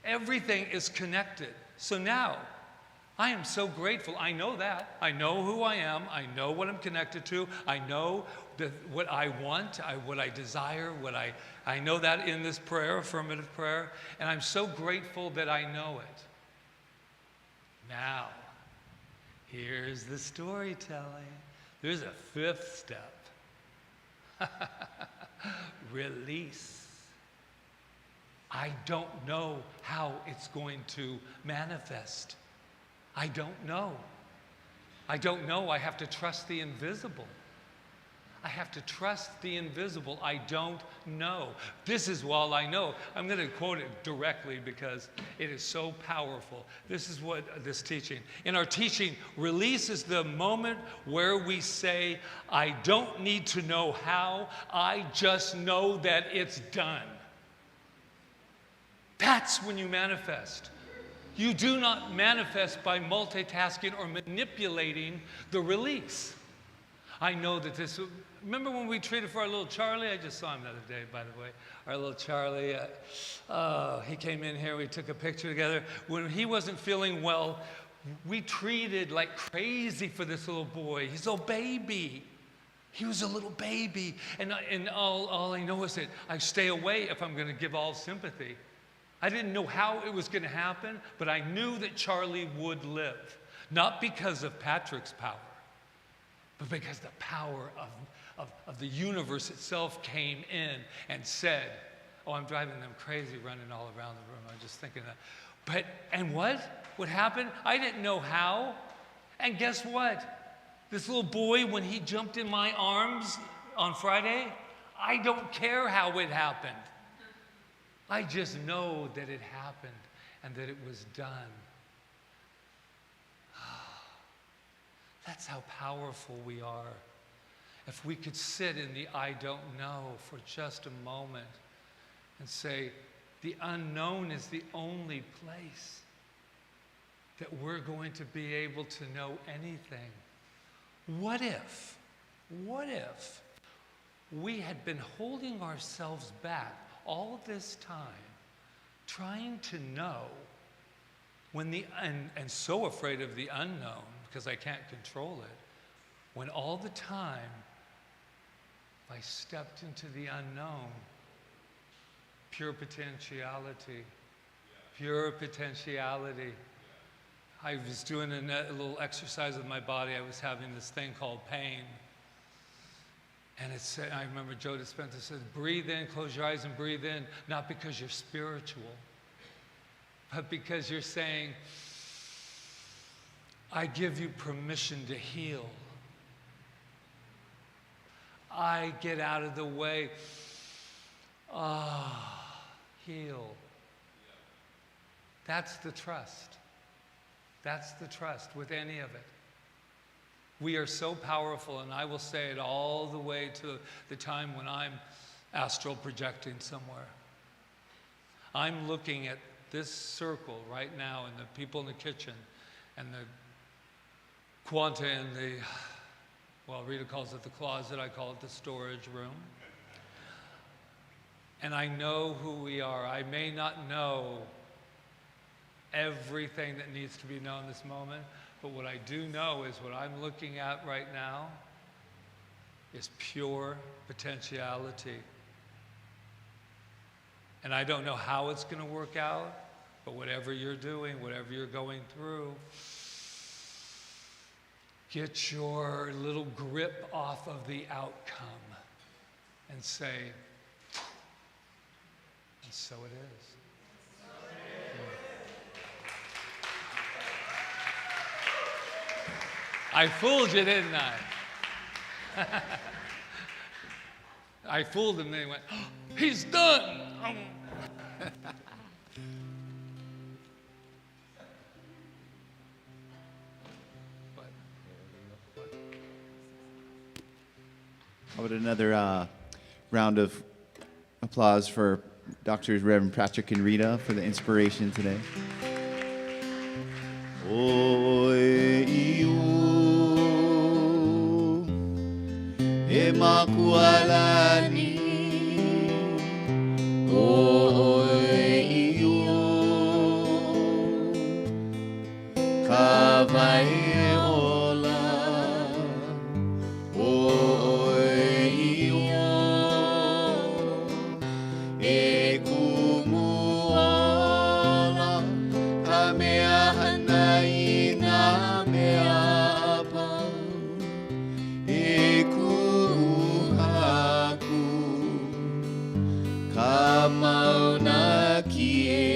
Everything is connected. So now, I am so grateful. I know that. I know who I am. I know what I'm connected to. I know what I want, what I desire, I know that in this prayer, affirmative prayer, and I'm so grateful that I know it. Now, here's the storytelling. There's a fifth step. Release. I don't know how it's going to manifest. I don't know. I don't know. I have to trust the invisible. I have to trust the invisible. I don't know. This is all I know. I'm going to quote it directly because it is so powerful. This is what this teaching. In our teaching, release is the moment where we say, I don't need to know how. I just know that it's done. That's when you manifest. You do not manifest by multitasking or manipulating the release. I know that this, remember when we treated for our little Charlie? I just saw him the other day, by the way. Our little Charlie, he came in here, we took a picture together. When he wasn't feeling well, we treated like crazy for this little boy. He's a baby. He was a little baby. And all I know is that I stay away if I'm going to give all sympathy. I didn't know how it was going to happen, but I knew that Charlie would live. Not because of Patrick's power, but because the power of the universe itself came in and said, oh, I'm driving them crazy running all around the room. I'm just thinking that. And what? What happened? I didn't know how. And guess what? This little boy, when he jumped in my arms on Friday, I don't care how it happened. I just know that it happened and that it was done. That's how powerful we are. If we could sit in the I don't know for just a moment and say, the unknown is the only place that we're going to be able to know anything. What if we had been holding ourselves back all this time, trying to know and so afraid of the unknown because I can't control it, when all the time I stepped into the unknown, pure potentiality. I was doing a little exercise with my body. I was having this thing called pain. And it said, I remember Joe Dispenza said, breathe in, close your eyes and breathe in, not because you're spiritual, but because you're saying, I give you permission to heal. I get out of the way. Heal. That's the trust. That's the trust with any of it. We are so powerful, and I will say it all the way to the time when I'm astral projecting somewhere. I'm looking at this circle right now and the people in the kitchen and the quanta in the, well, Rita calls it the closet, I call it the storage room. And I know who we are. I may not know everything that needs to be known this moment, but what I do know is what I'm looking at right now is pure potentiality. And I don't know how it's going to work out, but whatever you're doing, whatever you're going through, get your little grip off of the outcome and say, and so it is. I fooled you, didn't I? I fooled him, and they went, oh, he's done. What another round of applause for Doctors Reverend Patrick and Rita for the inspiration today. Oe iu e makualani oe iu Kaua'i ola oe iu e kumuola ka mea hana i nā mea apau e kuhaku ka mauna kie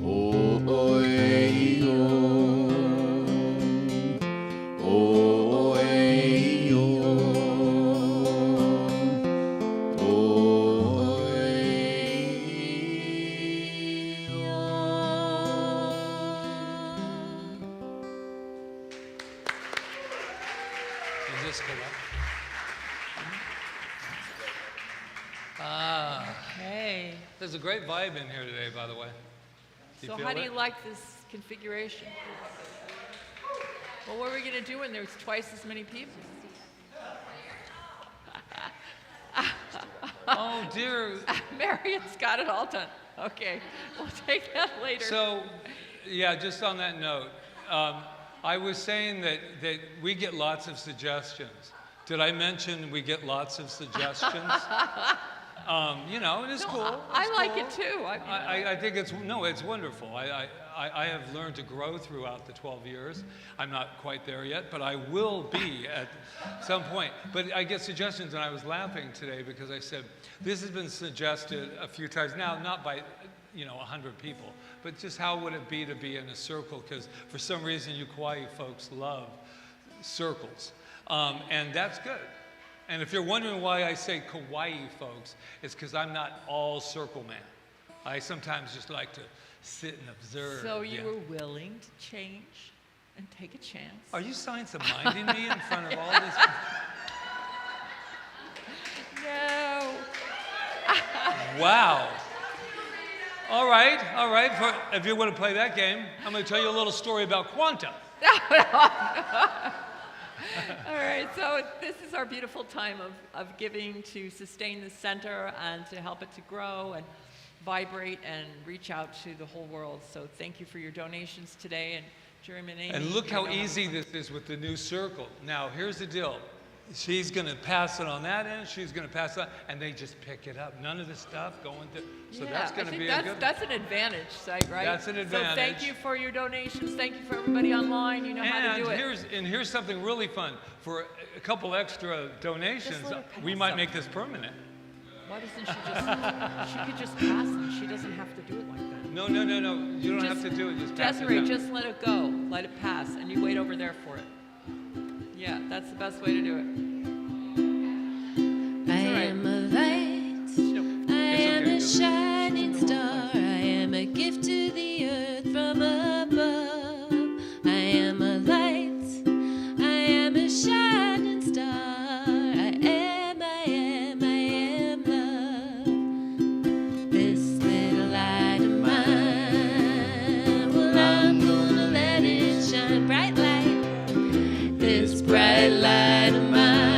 o oe iu o oe iu Is this correct? Ah. Hey. There's a great vibe in here today, by the way. So feel how do it? you like this configuration? Well, what are we going to do when there's twice as many people? Oh, dear. Marion's got it all done. Okay, we'll take that later. So, yeah, just on that note, I was saying that we get lots of suggestions. Did I mention we get lots of suggestions? You know, and it's cool. I like it too. I think it's wonderful. I have learned to grow throughout the 12 years. I'm not quite there yet, but I will be at some point. But I get suggestions, and I was laughing today because I said, this has been suggested a few times now, not by 100 people, but just how would it be to be in a circle? Because for some reason, you Kauai folks love circles, and that's good. And if you're wondering why I say Kauai folks, it's because I'm not all circle man. I sometimes just like to sit and observe. So you were willing to change and take a chance. Are you science of minding me in front of all this? No. Wow. All right. If you want to play that game, I'm going to tell you a little story about quanta. All right, so this is our beautiful time of giving to sustain the center and to help it to grow and vibrate and reach out to the whole world. So thank you for your donations today. And Jeremy and Amy. And look how easy this is with the new circle. Now, here's the deal. She's going to pass it on that end, she's going to pass it, and they just pick it up. None of the stuff going to, so that's going to be a good that's an advantage, right? That's an advantage. So thank you for your donations. Thank you for everybody online. You know how to do it. Here's something really fun. For a couple extra donations, we might make this permanent. Why doesn't she she could just pass them. She doesn't have to do it like that. No. You don't have to do it. Just pass Desiree, it down. just let it go. Let it pass, and you wait over there for it. Yeah, that's the best way to do it. I am a light. I am a shining star. I am a gift to the earth from above. I am a light. I am a shining star. I am love. This little light of mine, well, I'm gonna let it shine. Bright light. This bright light of mine.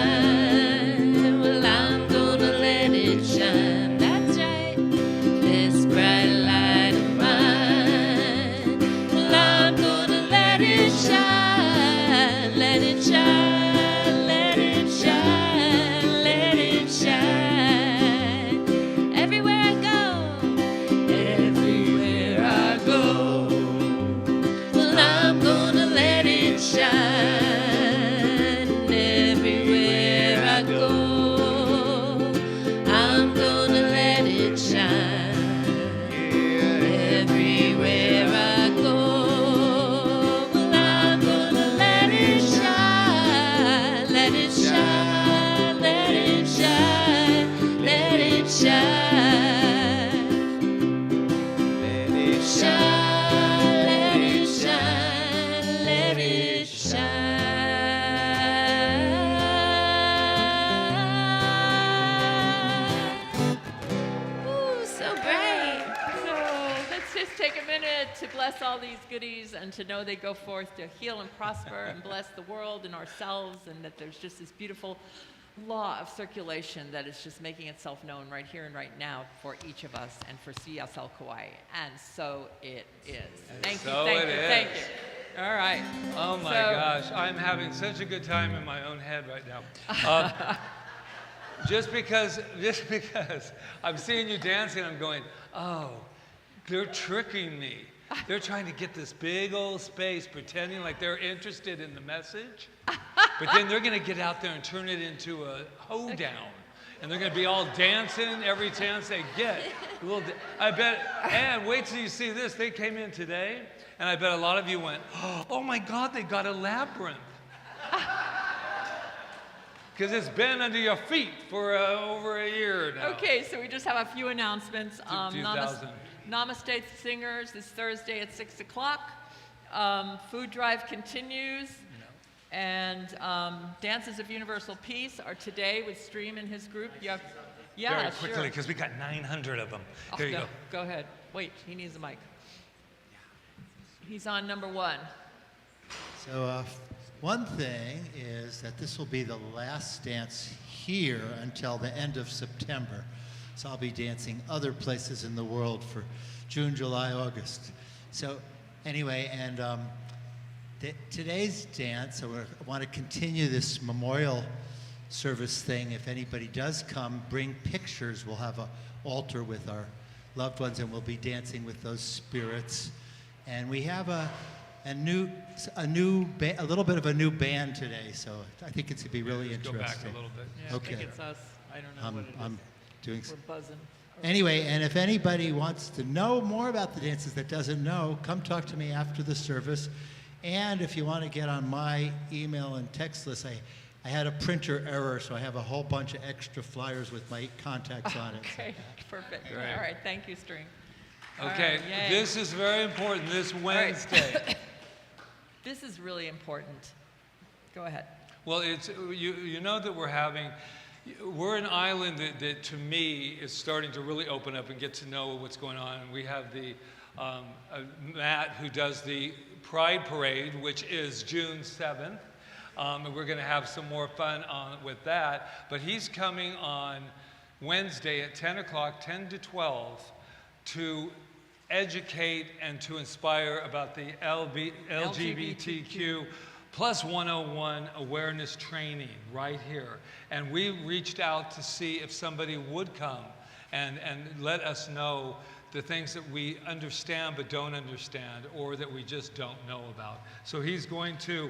to bless all these goodies and to know they go forth to heal and prosper and bless the world and ourselves, and that there's just this beautiful law of circulation that is just making itself known right here and right now for each of us and for CSL Kauai. And so it is. Thank you, thank you. All right. Oh my gosh, I'm having such a good time in my own head right now. Just because I'm seeing you dancing, I'm going, oh, they're tricking me. They're trying to get this big old space, pretending like they're interested in the message, but then they're going to get out there and turn it into a hoedown. And they're going to be all dancing every chance they get. I bet, and wait till you see this. They came in today, and I bet a lot of you went, oh my God, they got a labyrinth. Because it's been under your feet for over a year now. Okay, so we just have a few announcements. Namaste Singers this Thursday at 6 o'clock. Food drive continues. And Dances of Universal Peace are today with Stream and his group. Very quickly, because we got 900 of them. There you go. Go ahead. Wait, he needs a mic. He's on number 1. So one thing is that this will be the last dance here until the end of September. So I'll be dancing other places in the world for June, July, August. So anyway, and today's dance, I want to continue this memorial service thing. If anybody does come, bring pictures. We'll have an altar with our loved ones, and we'll be dancing with those spirits. And we have a little bit of a new band today, so I think it's going to be really interesting. Go back a little bit. Yeah, okay. I think it's us. I don't know what it is. We're buzzing. Anyway, and if anybody wants to know more about the dances that doesn't know, come talk to me after the service. And if you want to get on my email and text list, I had a printer error, so I have a whole bunch of extra flyers with my contacts on it. Okay, perfect. Great. All right, thank you, String. Okay, this is very important this Wednesday. Right. This is really important. Go ahead. Well, it's you know that we're an island that to me is starting to really open up and get to know what's going on. And we have the Matt who does the Pride Parade, which is June 7th. And we're going to have some more fun with that. But he's coming on Wednesday at 10 o'clock, 10 to 12, to educate and to inspire about the LGBTQ plus 101 awareness training right here. And we reached out to see if somebody would come and let us know the things that we understand but don't understand, or that we just don't know about. So he's going to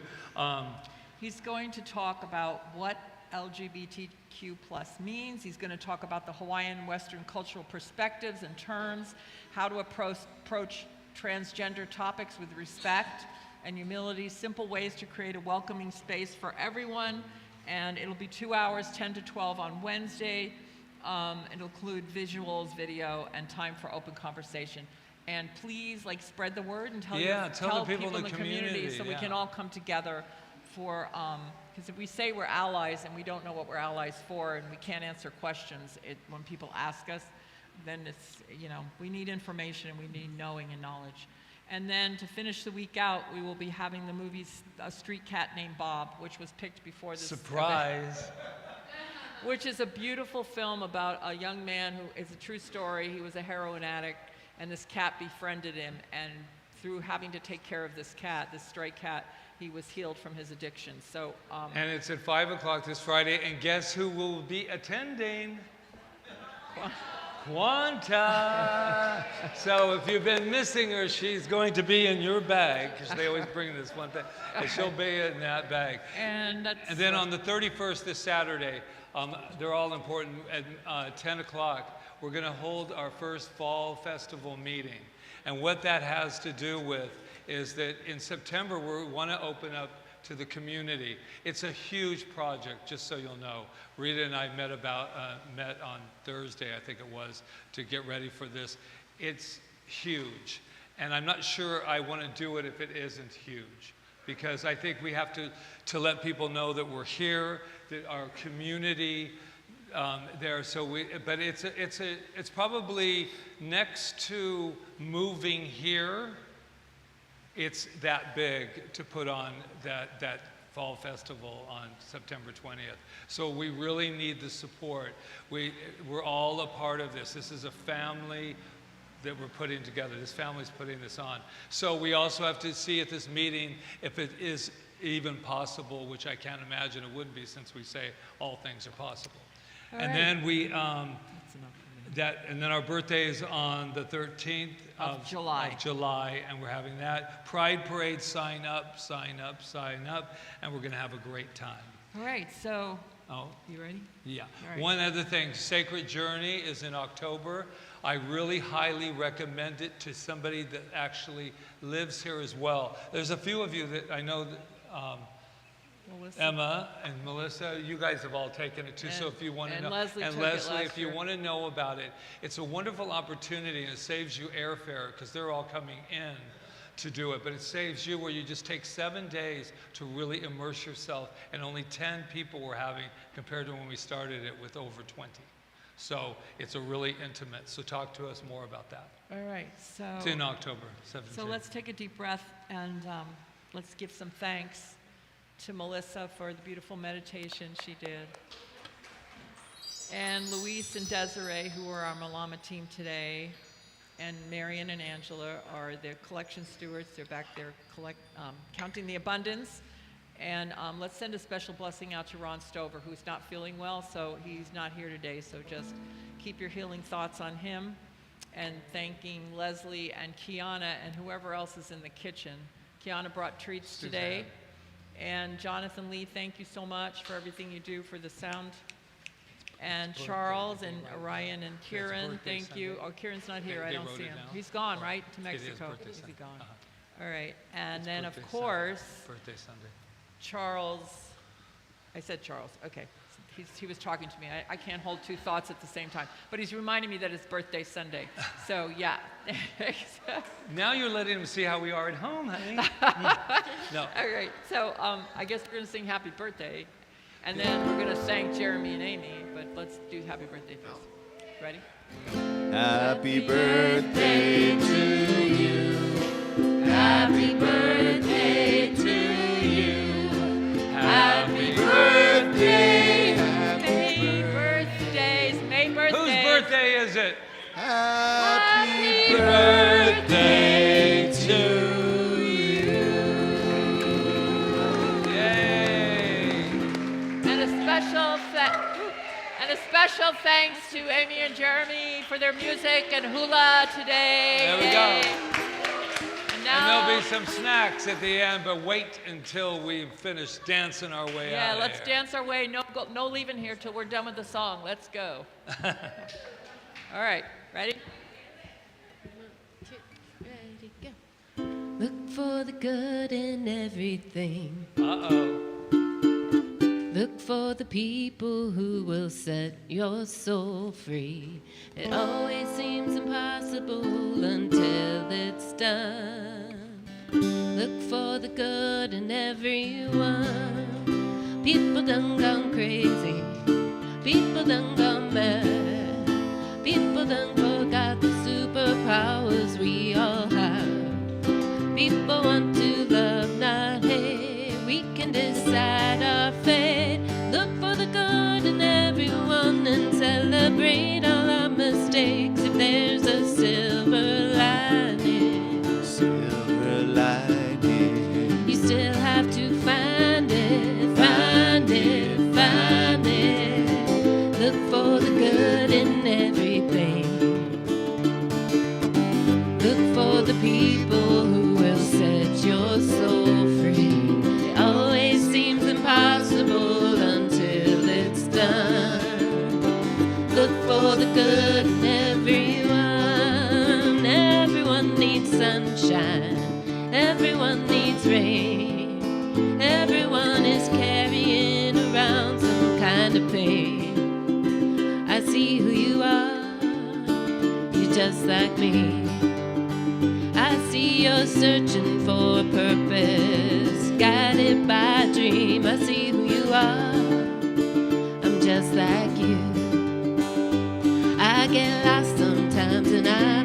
talk about what LGBTQ plus means. He's going to talk about the Hawaiian Western cultural perspectives and terms, how to approach transgender topics with respect and humility, simple ways to create a welcoming space for everyone. And it'll be 2 hours, 10 to 12 on Wednesday. It'll include visuals, video, and time for open conversation. And please, spread the word and tell the people in the community so we can all come together for, because if we say we're allies and we don't know what we're allies for and we can't answer questions when people ask us, then it's, we need information and we need knowing and knowledge. And then to finish the week out, we will be having the movie A Street Cat Named Bob, which was picked before this surprise. Which is a beautiful film about a young man who is a true story. He was a heroin addict, and this cat befriended him. And through having to take care of this cat, this stray cat, he was healed from his addiction. So. And it's at 5 o'clock this Friday. And guess who will be attending? Quanta. So if you've been missing her, she's going to be in your bag, because they always bring this one thing. And she'll be in that bag. And then on the 31st, this Saturday, they're all important, at 10 o'clock, we're going to hold our first fall festival meeting. And what that has to do with is that in September, we want to open up to the community. It's a huge project, just so you'll know. Rita and I met on Thursday, I think it was, to get ready for this. It's huge. And I'm not sure I want to do it if it isn't huge, because I think we have to let people know that we're here, that our community there. But it's probably next to moving here. it's that big to put on that fall festival on September 20th. So we really need the support. We're all a part of this. This is a family that we're putting together. This family's putting this on. So we also have to see at this meeting if it is even possible, which I can't imagine it would be, since we say all things are possible. All and right. then and then our birthday is on the 13th of July. And we're having that Pride Parade. Sign up, sign up, sign up, and we're going to have a great time. All right, so, Oh, you ready? yeah. All right. One other thing, Sacred Journey is in October. I really highly recommend it to somebody that actually lives here as well. There's a few of you that I know that, Emma and Melissa, you guys have all taken it too. So if you want to know, Leslie and took it Leslie, last if you year. want to know about it, it's a wonderful opportunity, and it saves you airfare because they're all coming in to do it. But it saves you, where you just take 7 days to really immerse yourself, and only 10 people we're having compared to when we started it with over 20. So it's a really intimate. So talk to us more about that. All right, so. It's in October 17th. So let's take a deep breath and let's give some thanks to Melissa for the beautiful meditation she did. And Luis and Desiree, who are our Malama team today. And Marion and Angela are the collection stewards. They're back there counting the abundance. And let's send a special blessing out to Ron Stover, who's not feeling well, so he's not here today. So just keep your healing thoughts on him. And thanking Leslie and Kiana and whoever else is in the kitchen. Kiana brought treats today. And Jonathan Lee, thank you so much for everything you do for the sound. And Charles and Orion and Kieran, thank you. Oh, Kieran's not here, I don't see him. He's gone, right, to Mexico? Is he gone? All right, and then of course, Birthday Sunday. Charles, I said Charles, okay. He was talking to me. I can't hold two thoughts at the same time. But he's reminding me that it's birthday Sunday. So, yeah. Now you're letting him see how we are at home, honey. No. All right. So, I guess we're going to sing happy birthday. And then we're going to thank Jeremy and Amy. But let's do happy birthday first. Ready? Happy birthday to you. Happy birthday to you. Happy birthday. Whose birthday is it? Happy birthday to you. Yay! And a special thanks to Amy and Jeremy for their music and hula today. There we Yay. go. And now, And there'll be some snacks at the end, but wait until we finish dancing our way out. yeah, let's here. dance our way. No leaving here till we're done with the song. Let's go. All right, ready? 1, 2, ready, go. Look for the good in everything. Uh-oh. Look for the people who will set your soul free. It always seems impossible until it's done. Look for the good in everyone. People done gone crazy. People done gone mad. People done forgot the superpowers we all have. People want to love, not hate. We can decide our fate. Look for the good in everyone and celebrate all our mistakes. If there's a silver lining, you still have to find it, find it, find it. Look for the good in everything. Look for the people who will set your soul free. It always seems impossible until it's done. Look for the good in everyone. Everyone needs sunshine. Everyone needs rain. Everyone is carrying around some kind of pain. I see who you are. You're just like me. I see you're searching for a purpose, guided by a dream. I see who you are. I'm just like you. I get lost sometimes and I